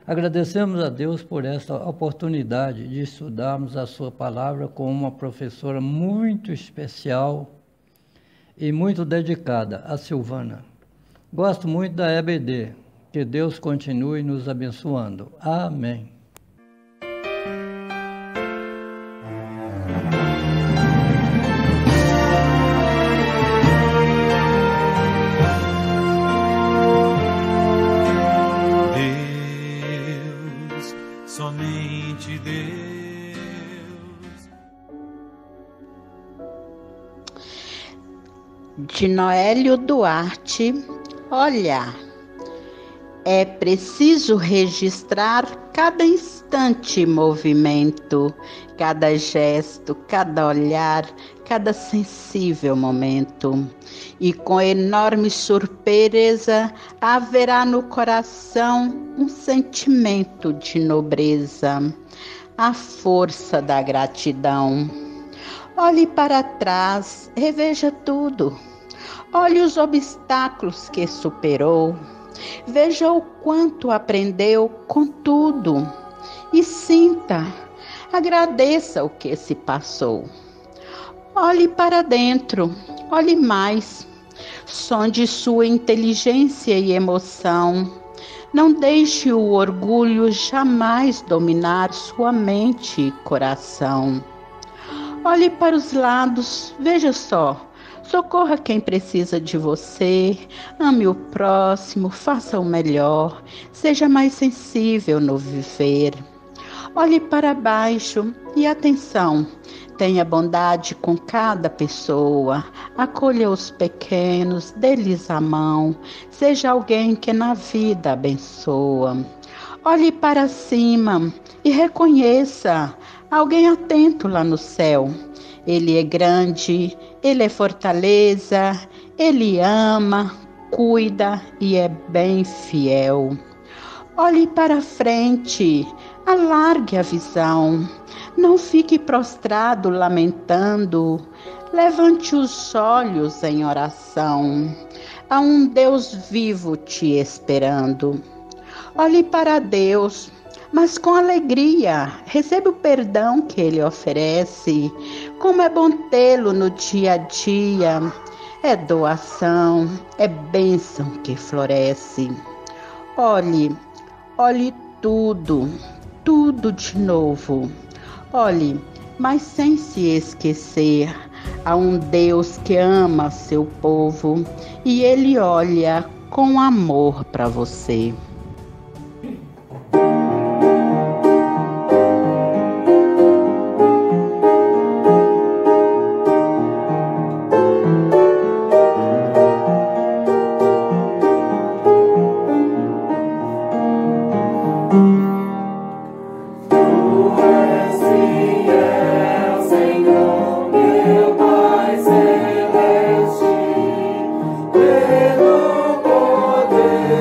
Agradecemos a Deus por esta oportunidade de estudarmos a sua palavra com uma professora muito especial e muito dedicada, a Silvana. Gosto muito da EBD. Que Deus continue nos abençoando. Amém. Somente Deus. De Noélio Duarte, olhar. É preciso registrar cada instante e movimento, cada gesto, cada olhar, cada sensível momento. E com enorme surpresa haverá no coração um sentimento de nobreza, a força da gratidão. Olhe para trás, reveja tudo. Olhe os obstáculos que superou. Veja o quanto aprendeu com tudo. E sinta, agradeça o que se passou. Olhe para dentro, olhe mais. Sonde sua inteligência e emoção. Não deixe o orgulho jamais dominar sua mente e coração. Olhe para os lados, veja só. Socorra quem precisa de você, ame o próximo, faça o melhor, seja mais sensível no viver. Olhe para baixo e atenção, tenha bondade com cada pessoa, acolha os pequenos, dê-lhes a mão, seja alguém que na vida abençoa. Olhe para cima e reconheça alguém atento lá no céu. Ele é grande, ele é fortaleza, ele ama, cuida e é bem fiel. Olhe para frente, alargue a visão, não fique prostrado lamentando, levante os olhos em oração, há um Deus vivo te esperando. Olhe para Deus, mas com alegria, receba o perdão que Ele oferece. Como é bom tê-lo no dia a dia, é doação, é bênção que floresce. Olhe tudo, tudo de novo. Olhe, mas sem se esquecer, há um Deus que ama seu povo e Ele olha com amor para você. Pelo poder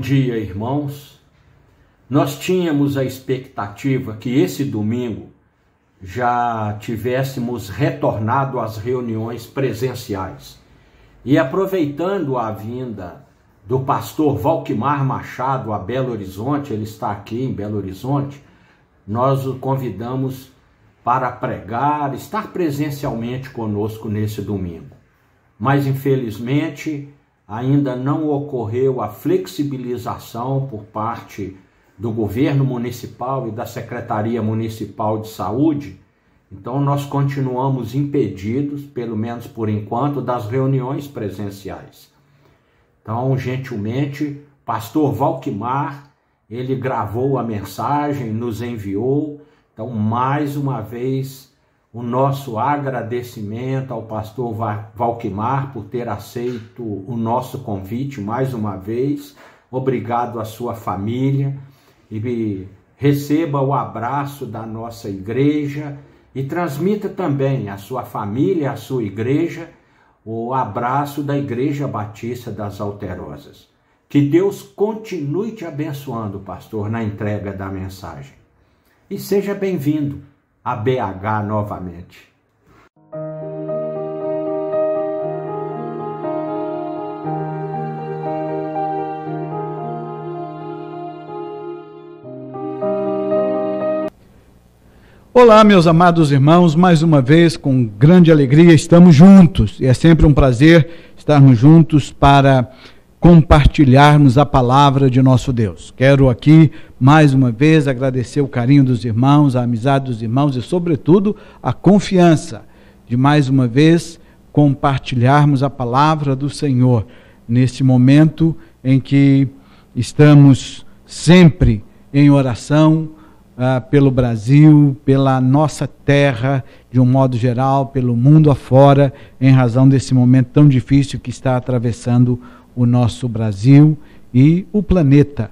dia, irmãos. Nós tínhamos a expectativa que esse domingo já tivéssemos retornado às reuniões presenciais. E aproveitando a vinda do pastor Valquimar Machado a Belo Horizonte, ele está aqui em Belo Horizonte, nós o convidamos para pregar, estar presencialmente conosco nesse domingo. Mas, infelizmente, ainda não ocorreu a flexibilização por parte do governo municipal e da Secretaria Municipal de Saúde. Então, nós continuamos impedidos, pelo menos por enquanto, das reuniões presenciais. Então, gentilmente, pastor Valquimar, ele gravou a mensagem, nos enviou. Então, mais uma vez, o nosso agradecimento ao pastor Valquimar por ter aceito o nosso convite mais uma vez. Obrigado à sua família e receba o abraço da nossa igreja e transmita também à sua família, à sua igreja, o abraço da Igreja Batista das Alterosas. Que Deus continue te abençoando, pastor, na entrega da mensagem. E seja bem-vindo a BH novamente. Olá, meus amados irmãos, mais uma vez, com grande alegria, estamos juntos. E é sempre um prazer estarmos juntos para compartilharmos a palavra de nosso Deus. Quero aqui, mais uma vez, agradecer o carinho dos irmãos, a amizade dos irmãos e, sobretudo, a confiança de, mais uma vez, compartilharmos a palavra do Senhor neste momento em que estamos sempre em oração pelo Brasil, pela nossa terra, de um modo geral, pelo mundo afora, em razão desse momento tão difícil que está atravessando o nosso Brasil e o planeta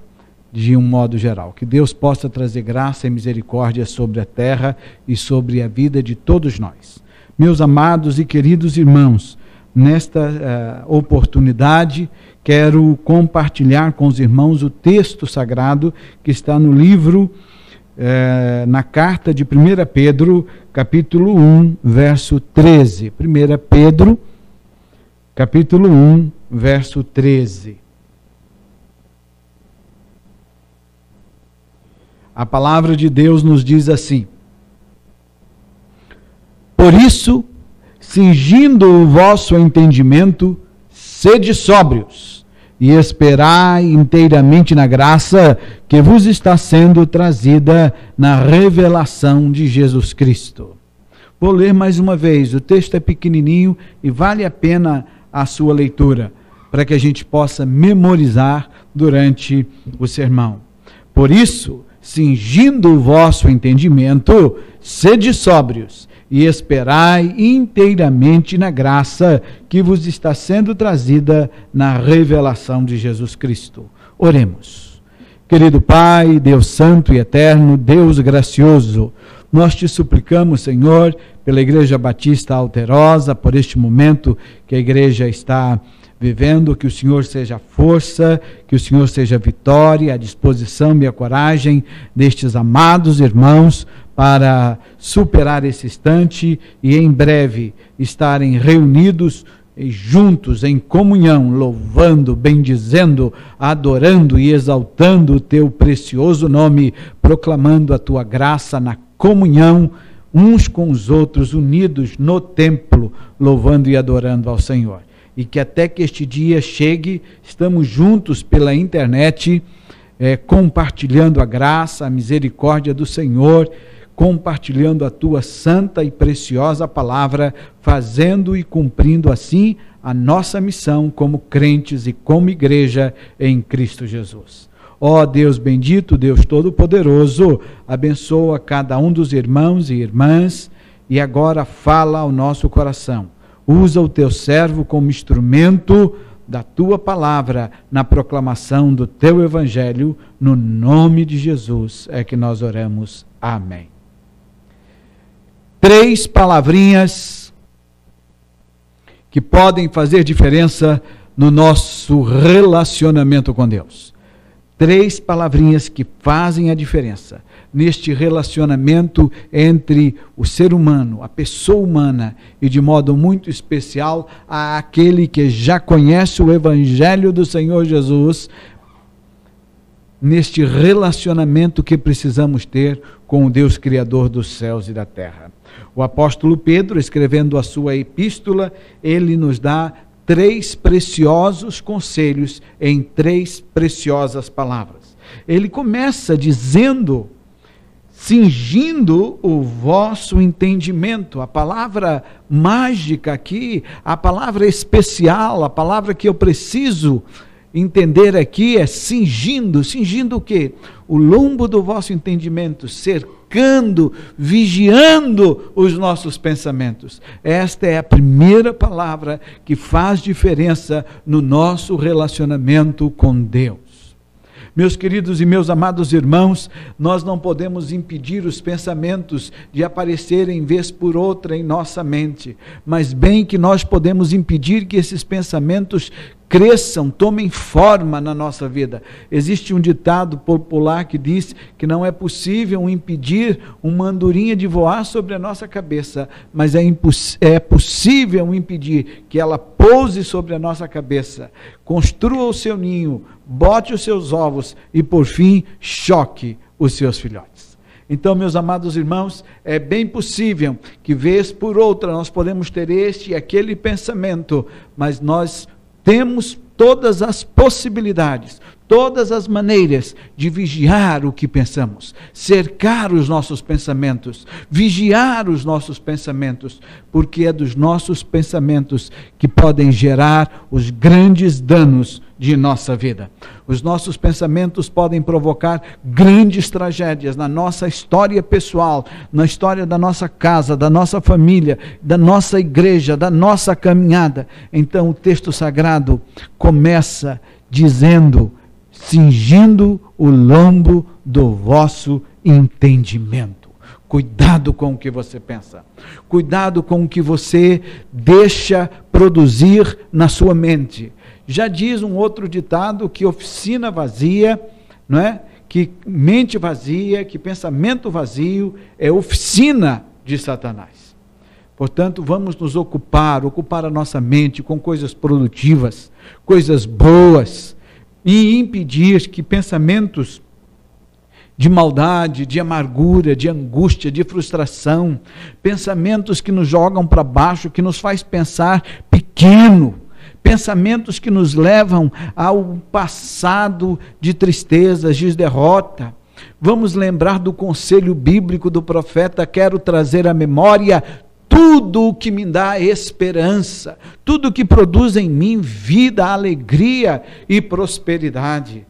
de um modo geral. Que Deus possa trazer graça e misericórdia sobre a terra e sobre a vida de todos nós. Meus amados e queridos irmãos, nesta oportunidade, quero compartilhar com os irmãos o texto sagrado que está no livro, na carta de 1 Pedro, capítulo 1, verso 13. 1 Pedro, capítulo 1, verso 13. A palavra de Deus nos diz assim: por isso, cingindo o vosso entendimento, sede sóbrios, e esperai inteiramente na graça que vos está sendo trazida na revelação de Jesus Cristo. Vou ler mais uma vez, o texto é pequenininho e vale a pena a sua leitura, para que a gente possa memorizar durante o sermão. Por isso, cingindo o vosso entendimento, sede sóbrios, e esperai inteiramente na graça que vos está sendo trazida na revelação de Jesus Cristo. Oremos. Querido Pai, Deus Santo e Eterno, Deus gracioso, nós te suplicamos, Senhor, pela Igreja Batista Alterosa, por este momento que a igreja está vivendo, que o Senhor seja a força, que o Senhor seja a vitória, a disposição e a coragem destes amados irmãos para superar esse instante e em breve estarem reunidos e juntos em comunhão, louvando, bendizendo, adorando e exaltando o teu precioso nome, proclamando a tua graça na comunhão, uns com os outros, unidos no templo, louvando e adorando ao Senhor. E que até que este dia chegue, estamos juntos pela internet, compartilhando a graça, a misericórdia do Senhor, compartilhando a tua santa e preciosa palavra, fazendo e cumprindo assim a nossa missão como crentes e como igreja em Cristo Jesus. Ó Deus bendito, Deus todo-poderoso, abençoa cada um dos irmãos e irmãs e agora fala ao nosso coração. Usa o teu servo como instrumento da tua palavra na proclamação do teu evangelho, no nome de Jesus é que nós oramos. Amém. 3 palavrinhas que podem fazer diferença no nosso relacionamento com Deus. 3 palavrinhas que fazem a diferença neste relacionamento entre o ser humano, a pessoa humana, e de modo muito especial aquele que já conhece o Evangelho do Senhor Jesus, neste relacionamento que precisamos ter com o Deus Criador dos céus e da terra. O apóstolo Pedro, escrevendo a sua epístola, ele nos dá 3 preciosos conselhos em 3 preciosas palavras. Ele começa dizendo: cingindo o vosso entendimento. A palavra mágica aqui, a palavra especial, a palavra que eu preciso entender aqui é cingindo. Cingindo o quê? O lombo do vosso entendimento, cercando, vigiando os nossos pensamentos. Esta é a primeira palavra que faz diferença no nosso relacionamento com Deus. Meus queridos e meus amados irmãos, nós não podemos impedir os pensamentos de aparecerem vez por outra em nossa mente, mas bem que nós podemos impedir que esses pensamentos cresçam, tomem forma na nossa vida. Existe um ditado popular que diz que não é possível impedir uma andorinha de voar sobre a nossa cabeça, mas é possível impedir que ela pouse sobre a nossa cabeça, construa o seu ninho, bote os seus ovos e, por fim, choque os seus filhotes. Então, meus amados irmãos, é bem possível que, vez por outra, nós podemos ter este e aquele pensamento, mas nós temos todas as possibilidades, todas as maneiras de vigiar o que pensamos, cercar os nossos pensamentos, vigiar os nossos pensamentos, porque é dos nossos pensamentos que podem gerar os grandes danos de nossa vida. Os nossos pensamentos podem provocar grandes tragédias na nossa história pessoal, na história da nossa casa, da nossa família, da nossa igreja, da nossa caminhada. Então o texto sagrado começa dizendo: cingindo o lombo do vosso entendimento. Cuidado com o que você pensa. Cuidado com o que você deixa produzir na sua mente. Já diz um outro ditado que oficina vazia, não é? Que mente vazia, que pensamento vazio é oficina de Satanás. Portanto, vamos nos ocupar a nossa mente com coisas produtivas, coisas boas, e impedir que pensamentos de maldade, de amargura, de angústia, de frustração, pensamentos que nos jogam para baixo, que nos faz pensar pequeno, pensamentos que nos levam ao passado de tristezas, de derrota. Vamos lembrar do conselho bíblico do profeta: quero trazer à memória tudo o que me dá esperança, tudo o que produz em mim vida, alegria e prosperidade.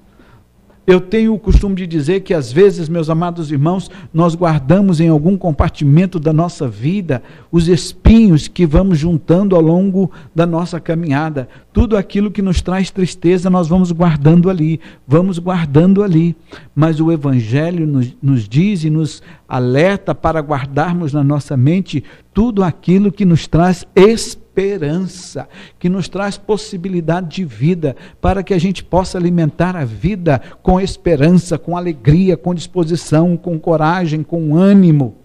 Eu tenho o costume de dizer que às vezes, meus amados irmãos, nós guardamos em algum compartimento da nossa vida os espinhos que vamos juntando ao longo da nossa caminhada. Tudo aquilo que nos traz tristeza nós vamos guardando ali. Mas o Evangelho nos diz e nos alerta para guardarmos na nossa mente tudo aquilo que nos traz esperança, que nos traz possibilidade de vida, para que a gente possa alimentar a vida com esperança, com alegria, com disposição, com coragem, com ânimo,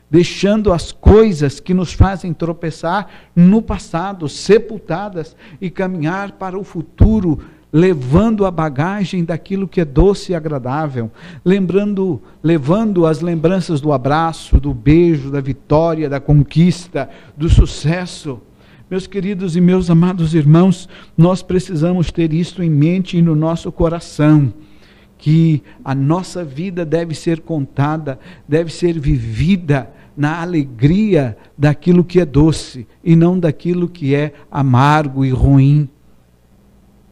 deixando as coisas que nos fazem tropeçar no passado sepultadas e caminhar para o futuro, levando a bagagem daquilo que é doce e agradável, levando as lembranças do abraço, do beijo, da vitória, da conquista, do sucesso. Meus queridos e meus amados irmãos, nós precisamos ter isso em mente e no nosso coração, que a nossa vida deve ser contada, deve ser vivida na alegria daquilo que é doce e não daquilo que é amargo e ruim.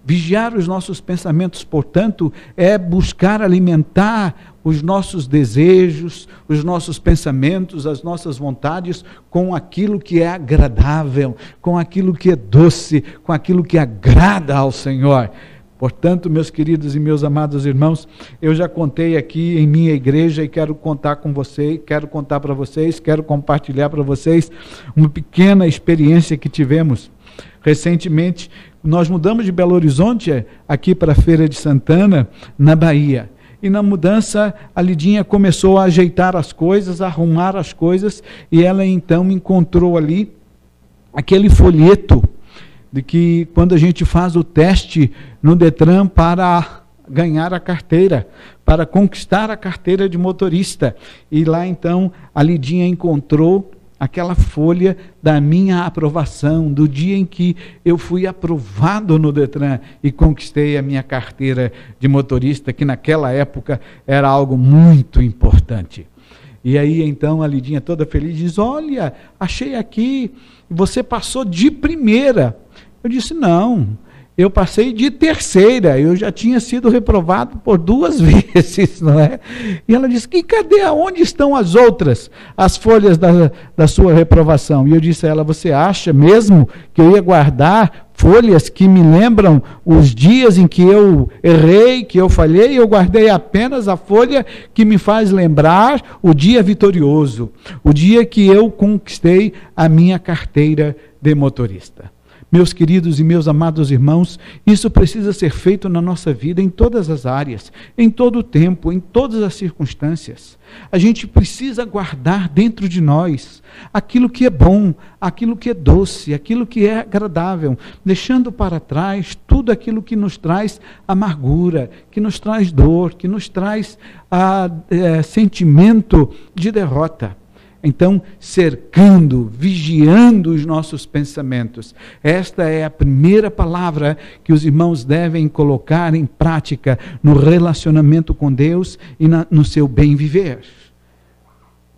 Vigiar os nossos pensamentos, portanto, é buscar alimentar os nossos desejos, os nossos pensamentos, as nossas vontades com aquilo que é agradável, com aquilo que é doce, com aquilo que agrada ao Senhor. Portanto, meus queridos e meus amados irmãos, eu já contei aqui em minha igreja e quero contar com vocês, quero contar para vocês, quero compartilhar para vocês uma pequena experiência que tivemos recentemente. nós mudamos de Belo Horizonte aqui para a Feira de Santana, na Bahia. E na mudança, a Lidinha começou a ajeitar as coisas, a arrumar as coisas, e ela então encontrou ali aquele folheto de que quando a gente faz o teste no Detran para ganhar a carteira, para conquistar a carteira de motorista. E lá então a Lidinha encontrou aquela folha da minha aprovação, do dia em que eu fui aprovado no Detran e conquistei a minha carteira de motorista, que naquela época era algo muito importante. E aí então a Lidinha toda feliz diz: olha, achei aqui, você passou de primeira. Eu disse: não, eu passei de terceira, eu já tinha sido reprovado por 2 vezes, não é? E ela disse: e cadê, onde estão as outras, as folhas da sua reprovação? E eu disse a ela: você acha mesmo que eu ia guardar folhas que me lembram os dias em que eu errei, que eu falhei? Eu guardei apenas a folha que me faz lembrar o dia vitorioso, o dia que eu conquistei a minha carteira de motorista. Meus queridos e meus amados irmãos, isso precisa ser feito na nossa vida em todas as áreas, em todo o tempo, em todas as circunstâncias. A gente precisa guardar dentro de nós aquilo que é bom, aquilo que é doce, aquilo que é agradável, deixando para trás tudo aquilo que nos traz amargura, que nos traz dor, que nos traz sentimento de derrota. Então, cercando, vigiando os nossos pensamentos. Esta é a primeira palavra que os irmãos devem colocar em prática no relacionamento com Deus e no seu bem viver.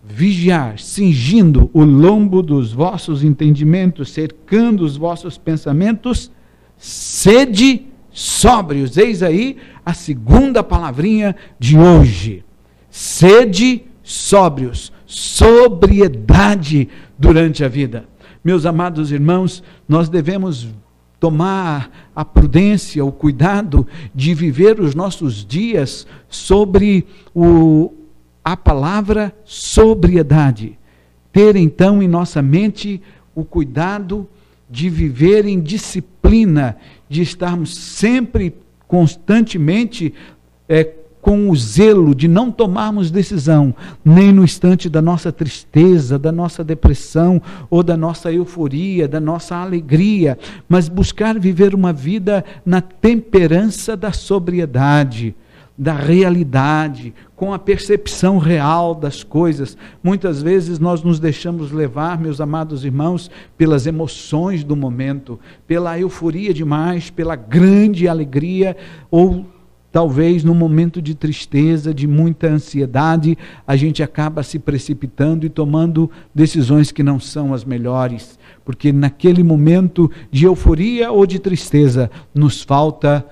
Vigiar, cingindo o lombo dos vossos entendimentos, cercando os vossos pensamentos, sede sóbrios. Eis aí a segunda palavrinha de hoje. Sede sóbrios. Sobriedade durante a vida. Meus amados irmãos, nós devemos tomar a prudência, o cuidado de viver os nossos dias sobre a palavra sobriedade. Ter então em nossa mente o cuidado de viver em disciplina, de estarmos sempre, constantemente, com o zelo de não tomarmos decisão, nem no instante da nossa tristeza, da nossa depressão, ou da nossa euforia, da nossa alegria, mas buscar viver uma vida na temperança da sobriedade, da realidade, com a percepção real das coisas. Muitas vezes nós nos deixamos levar, meus amados irmãos, pelas emoções do momento, pela euforia demais, pela grande alegria, ou talvez no momento de tristeza, de muita ansiedade, a gente acaba se precipitando e tomando decisões que não são as melhores, porque naquele momento de euforia ou de tristeza, nos falta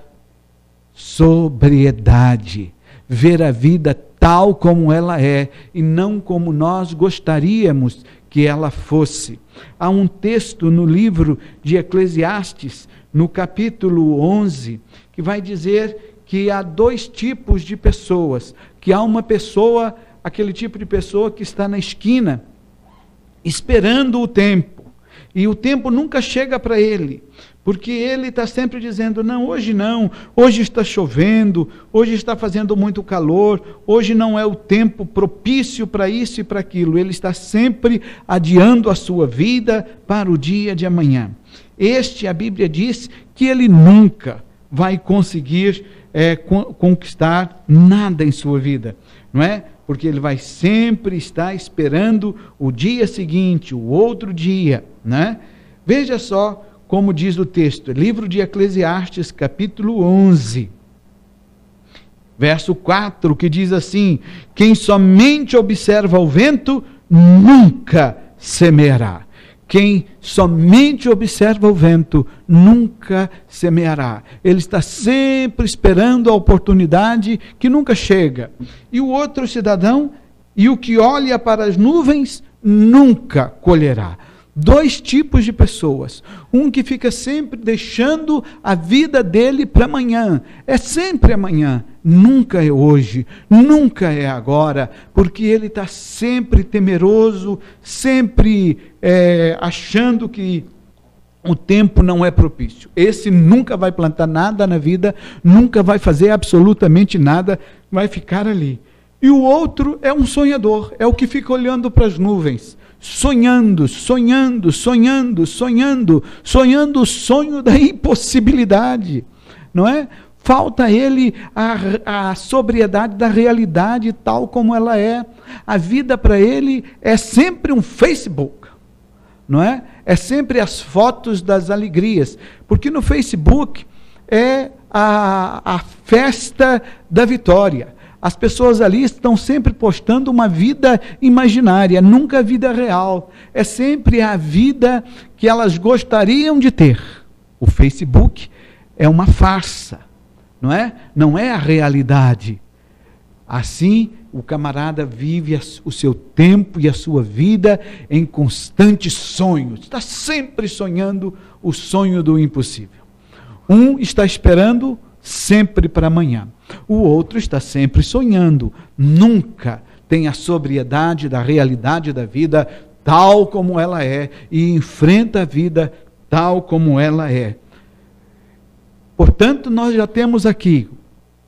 sobriedade, ver a vida tal como ela é e não como nós gostaríamos que ela fosse. Há um texto no livro de Eclesiastes, no capítulo 11, que vai dizer que há 2 tipos de pessoas, que há uma pessoa, aquele tipo de pessoa que está na esquina, esperando o tempo, e o tempo nunca chega para ele, porque ele está sempre dizendo: não, hoje está chovendo, hoje está fazendo muito calor, hoje não é o tempo propício para isso e para aquilo. Ele está sempre adiando a sua vida para o dia de amanhã. A Bíblia diz que ele nunca vai conseguir conquistar nada em sua vida, não é? Porque ele vai sempre estar esperando o dia seguinte, o outro dia, né? Veja só como diz o texto, livro de Eclesiastes, capítulo 11, verso 4, que diz assim: quem somente observa o vento, nunca semeará. Quem somente observa o vento, nunca semeará. Ele está sempre esperando a oportunidade que nunca chega. E o outro cidadão, e o que olha para as nuvens, nunca colherá. 2 tipos de pessoas. Um que fica sempre deixando a vida dele para amanhã. É sempre amanhã, nunca é hoje, nunca é agora, porque ele está sempre temeroso, sempre achando que o tempo não é propício. Esse nunca vai plantar nada na vida, nunca vai fazer absolutamente nada, vai ficar ali. E o outro é um sonhador, é o que fica olhando para as nuvens, sonhando, sonhando, sonhando, sonhando, sonhando o sonho da impossibilidade, não é? Falta a ele a sobriedade da realidade tal como ela é. A vida para ele é sempre um Facebook, não é? É sempre as fotos das alegrias, porque no Facebook é a festa da vitória. As pessoas ali estão sempre postando uma vida imaginária, nunca a vida real. É sempre a vida que elas gostariam de ter. O Facebook é uma farsa, não é? Não é a realidade. Assim, o camarada vive o seu tempo e a sua vida em constante sonho. Está sempre sonhando o sonho do impossível. Um está esperando sempre para amanhã. O outro está sempre sonhando. Nunca tem a sobriedade da realidade da vida tal como ela é e enfrenta a vida tal como ela é. Portanto, nós já temos aqui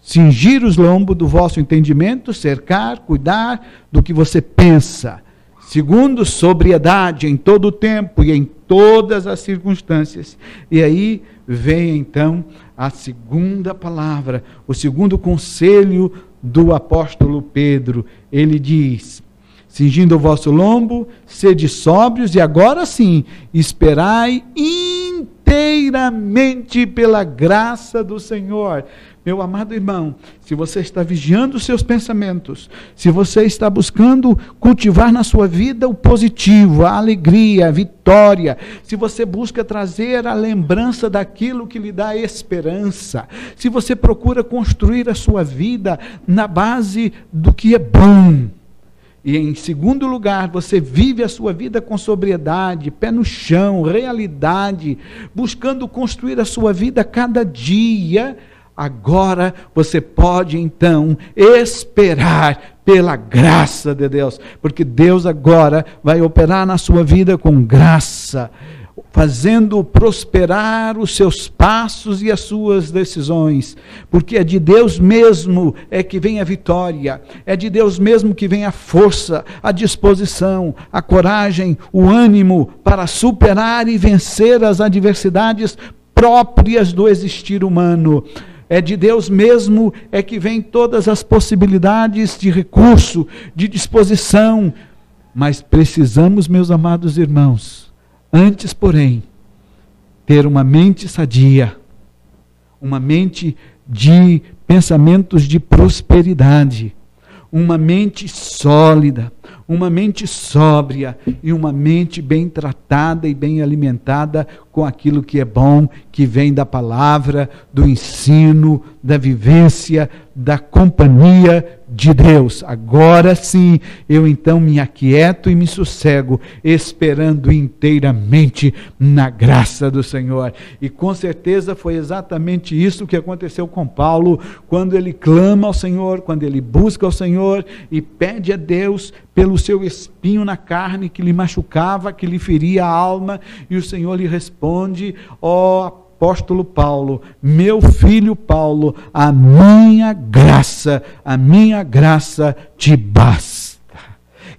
cingir os lombos do vosso entendimento, cercar, cuidar do que você pensa. Segundo, sobriedade em todo o tempo e em todas as circunstâncias. E aí vem então a segunda palavra, o segundo conselho do apóstolo Pedro. Ele diz: cingindo o vosso lombo, sede sóbrios, e agora sim, esperai inteiramente pela graça do Senhor. Meu amado irmão, se você está vigiando os seus pensamentos, se você está buscando cultivar na sua vida o positivo, a alegria, a vitória, se você busca trazer a lembrança daquilo que lhe dá esperança, se você procura construir a sua vida na base do que é bom, e em segundo lugar, você vive a sua vida com sobriedade, pé no chão, realidade, buscando construir a sua vida cada dia, agora você pode então esperar pela graça de Deus, porque Deus agora vai operar na sua vida com graça, fazendo prosperar os seus passos e as suas decisões, porque é de Deus mesmo é que vem a vitória, é de Deus mesmo que vem a força, a disposição, a coragem, o ânimo para superar e vencer as adversidades próprias do existir humano. É de Deus mesmo é que vem todas as possibilidades de recurso, de disposição, mas precisamos, meus amados irmãos, antes, porém, ter uma mente sadia, uma mente de pensamentos de prosperidade, uma mente sólida, uma mente sóbria e uma mente bem tratada e bem alimentada com aquilo que é bom, que vem da palavra, do ensino, da vivência, da companhia de Deus. Agora sim, eu então me aquieto e me sossego, esperando inteiramente na graça do Senhor. E com certeza foi exatamente isso que aconteceu com Paulo, quando ele clama ao Senhor, quando ele busca ao Senhor e pede a Deus pelo seu espinho na carne que lhe machucava, que lhe feria a alma, e o Senhor lhe responde: ó apóstolo Paulo, meu filho Paulo, a minha graça te basta.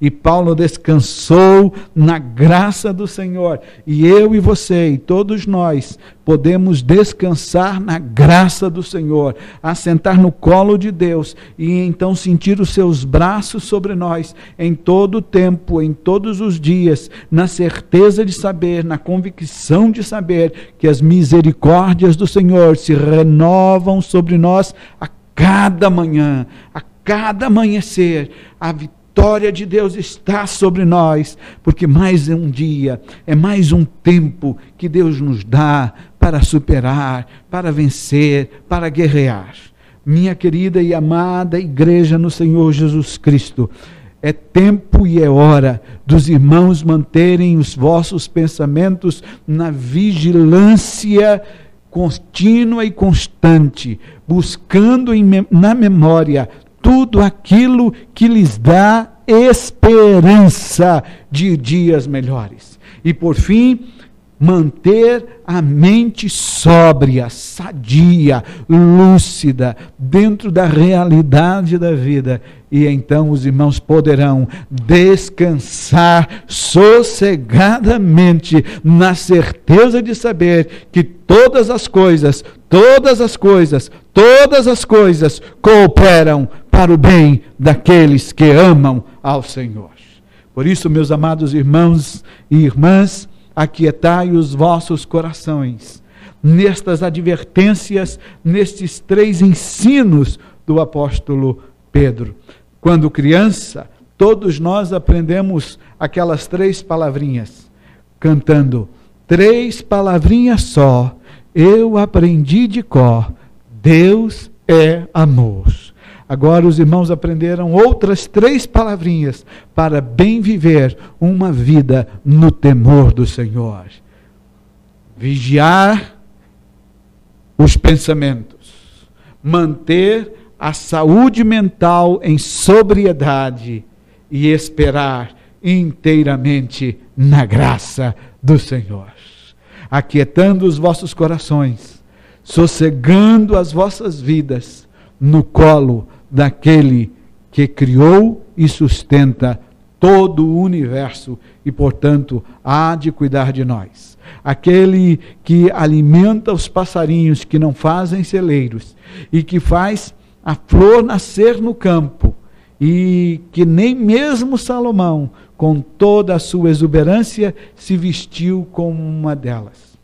E Paulo descansou na graça do Senhor, e eu e você e todos nós podemos descansar na graça do Senhor, assentar no colo de Deus e então sentir os seus braços sobre nós em todo o tempo, em todos os dias, na certeza de saber, na convicção de saber que as misericórdias do Senhor se renovam sobre nós a cada manhã, a cada amanhecer. A vitória de Deus está sobre nós, porque mais um dia, é mais um tempo que Deus nos dá para superar, para vencer, para guerrear. Minha querida e amada igreja no Senhor Jesus Cristo, é tempo e é hora dos irmãos manterem os vossos pensamentos na vigilância contínua e constante, buscando na memória tudo aquilo que lhes dá esperança de dias melhores. E por fim, manter a mente sóbria, sadia, lúcida, dentro da realidade da vida. E então os irmãos poderão descansar sossegadamente na certeza de saber que todas as coisas cooperam para o bem daqueles que amam ao Senhor. Por isso, meus amados irmãos e irmãs, aquietai os vossos corações nestas advertências, nestes 3 ensinos do apóstolo Pedro. Quando criança, todos nós aprendemos aquelas 3 palavrinhas, cantando 3 palavrinhas só, eu aprendi de cor, Deus é amor. Agora os irmãos aprenderam outras 3 palavrinhas para bem viver uma vida no temor do Senhor. Vigiar os pensamentos, manter a saúde mental em sobriedade e esperar inteiramente na graça do Senhor. Aquietando os vossos corações, sossegando as vossas vidas no colo daquele que criou e sustenta todo o universo e, portanto, há de cuidar de nós. Aquele que alimenta os passarinhos que não fazem celeiros e que faz a flor nascer no campo e que nem mesmo Salomão, com toda a sua exuberância, se vestiu como uma delas.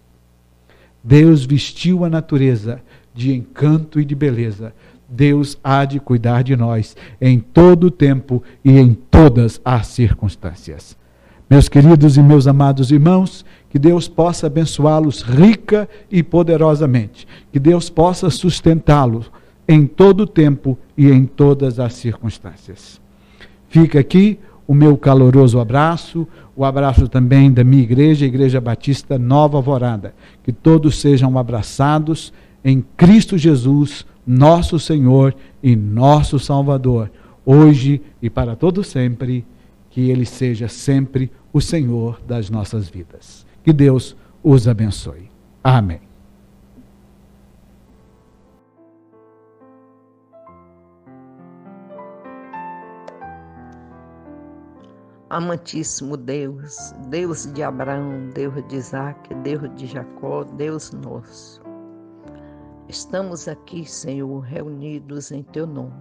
Deus vestiu a natureza de encanto e de beleza. Deus há de cuidar de nós em todo o tempo e em todas as circunstâncias. Meus queridos e meus amados irmãos, que Deus possa abençoá-los rica e poderosamente, que Deus possa sustentá-los em todo o tempo e em todas as circunstâncias. Fica aqui o meu caloroso abraço, o abraço também da minha igreja, a Igreja Batista Nova Alvorada. Que todos sejam abraçados em Cristo Jesus, nosso Senhor e nosso Salvador, hoje e para todo sempre, que Ele seja sempre o Senhor das nossas vidas. Que Deus os abençoe. Amém. Amantíssimo Deus, Deus de Abraão, Deus de Isaac, Deus de Jacó, Deus nosso. Estamos aqui, Senhor, reunidos em Teu nome.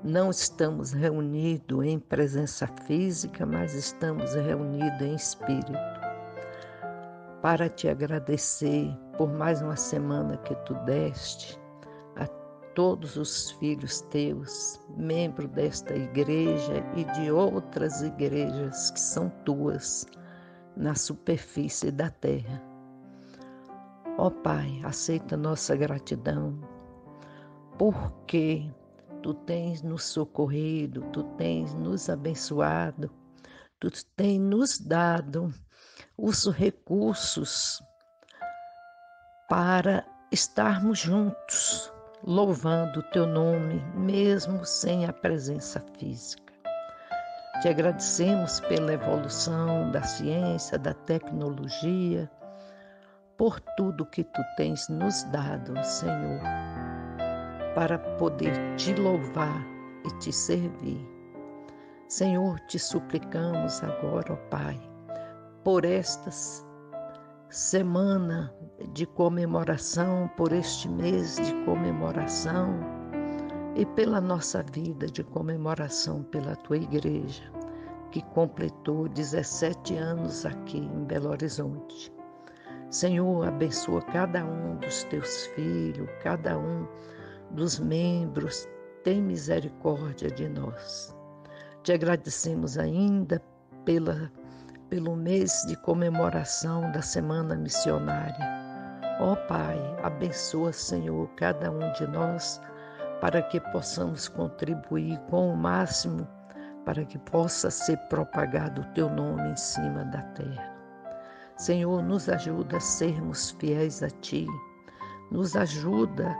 Não estamos reunidos em presença física, mas estamos reunidos em espírito. Para Te agradecer por mais uma semana que Tu deste a todos os filhos Teus, membros desta igreja e de outras igrejas que são Tuas na superfície da terra. Ó Pai, aceita nossa gratidão, porque Tu tens nos socorrido, Tu tens nos abençoado, Tu tens nos dado os recursos para estarmos juntos, louvando o Teu nome, mesmo sem a presença física. Te agradecemos pela evolução da ciência, da tecnologia, por tudo que Tu tens nos dado, Senhor, para poder Te louvar e Te servir. Senhor, Te suplicamos agora, ó Pai, por esta semana de comemoração, por este mês de comemoração e pela nossa vida de comemoração pela Tua igreja, que completou 17 anos aqui em Belo Horizonte. Senhor, abençoa cada um dos Teus filhos, cada um dos membros, tem misericórdia de nós. Te agradecemos ainda pelo mês de comemoração da Semana Missionária. Ó Pai, abençoa, Senhor, cada um de nós, para que possamos contribuir com o máximo, para que possa ser propagado o Teu nome em cima da terra. Senhor, nos ajuda a sermos fiéis a Ti, nos ajuda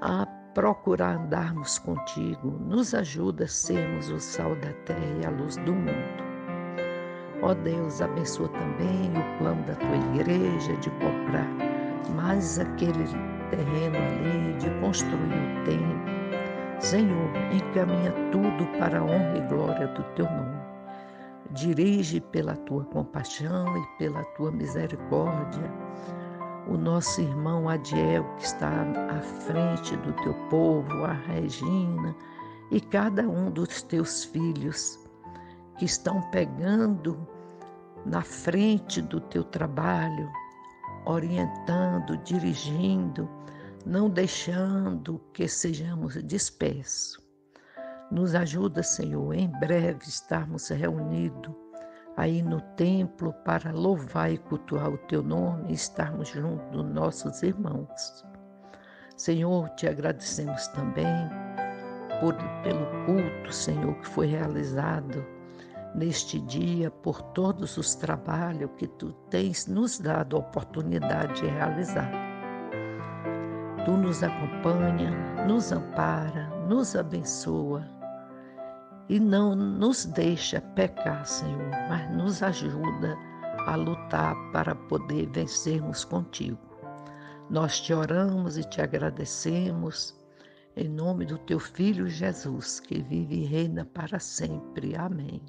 a procurar andarmos contigo, nos ajuda a sermos o sal da terra e a luz do mundo. Ó Deus, abençoa também o plano da tua igreja de comprar mais aquele terreno ali, de construir o templo. Senhor, encaminha tudo para a honra e glória do teu nome. Dirige pela tua compaixão e pela tua misericórdia o nosso irmão Adiel, que está à frente do teu povo, a Regina e cada um dos teus filhos que estão pegando na frente do teu trabalho, orientando, dirigindo, não deixando que sejamos dispersos. Nos ajuda, Senhor, em breve estarmos reunidos aí no templo para louvar e cultuar o teu nome e estarmos junto dos nossos irmãos. Senhor, te agradecemos também pelo culto, Senhor, que foi realizado neste dia, por todos os trabalhos que tu tens nos dado a oportunidade de realizar. Tu nos acompanha, nos ampara, nos abençoa e não nos deixa pecar, Senhor, mas nos ajuda a lutar para poder vencermos contigo. Nós te oramos e te agradecemos em nome do teu Filho Jesus, que vive e reina para sempre. Amém.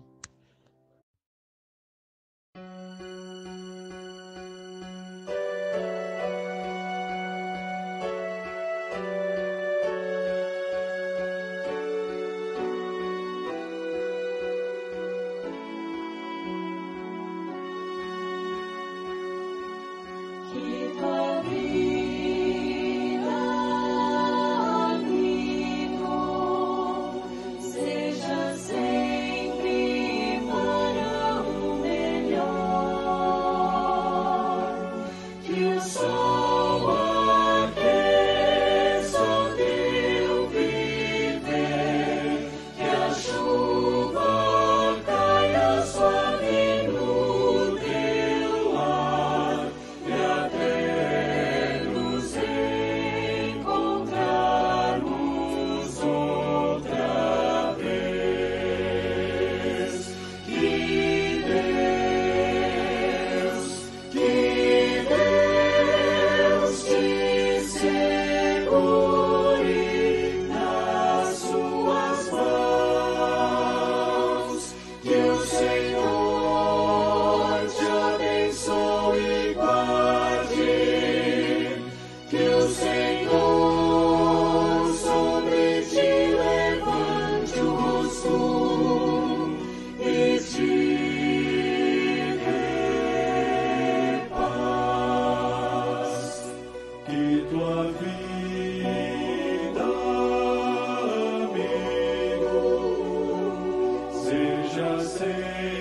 Seja sempre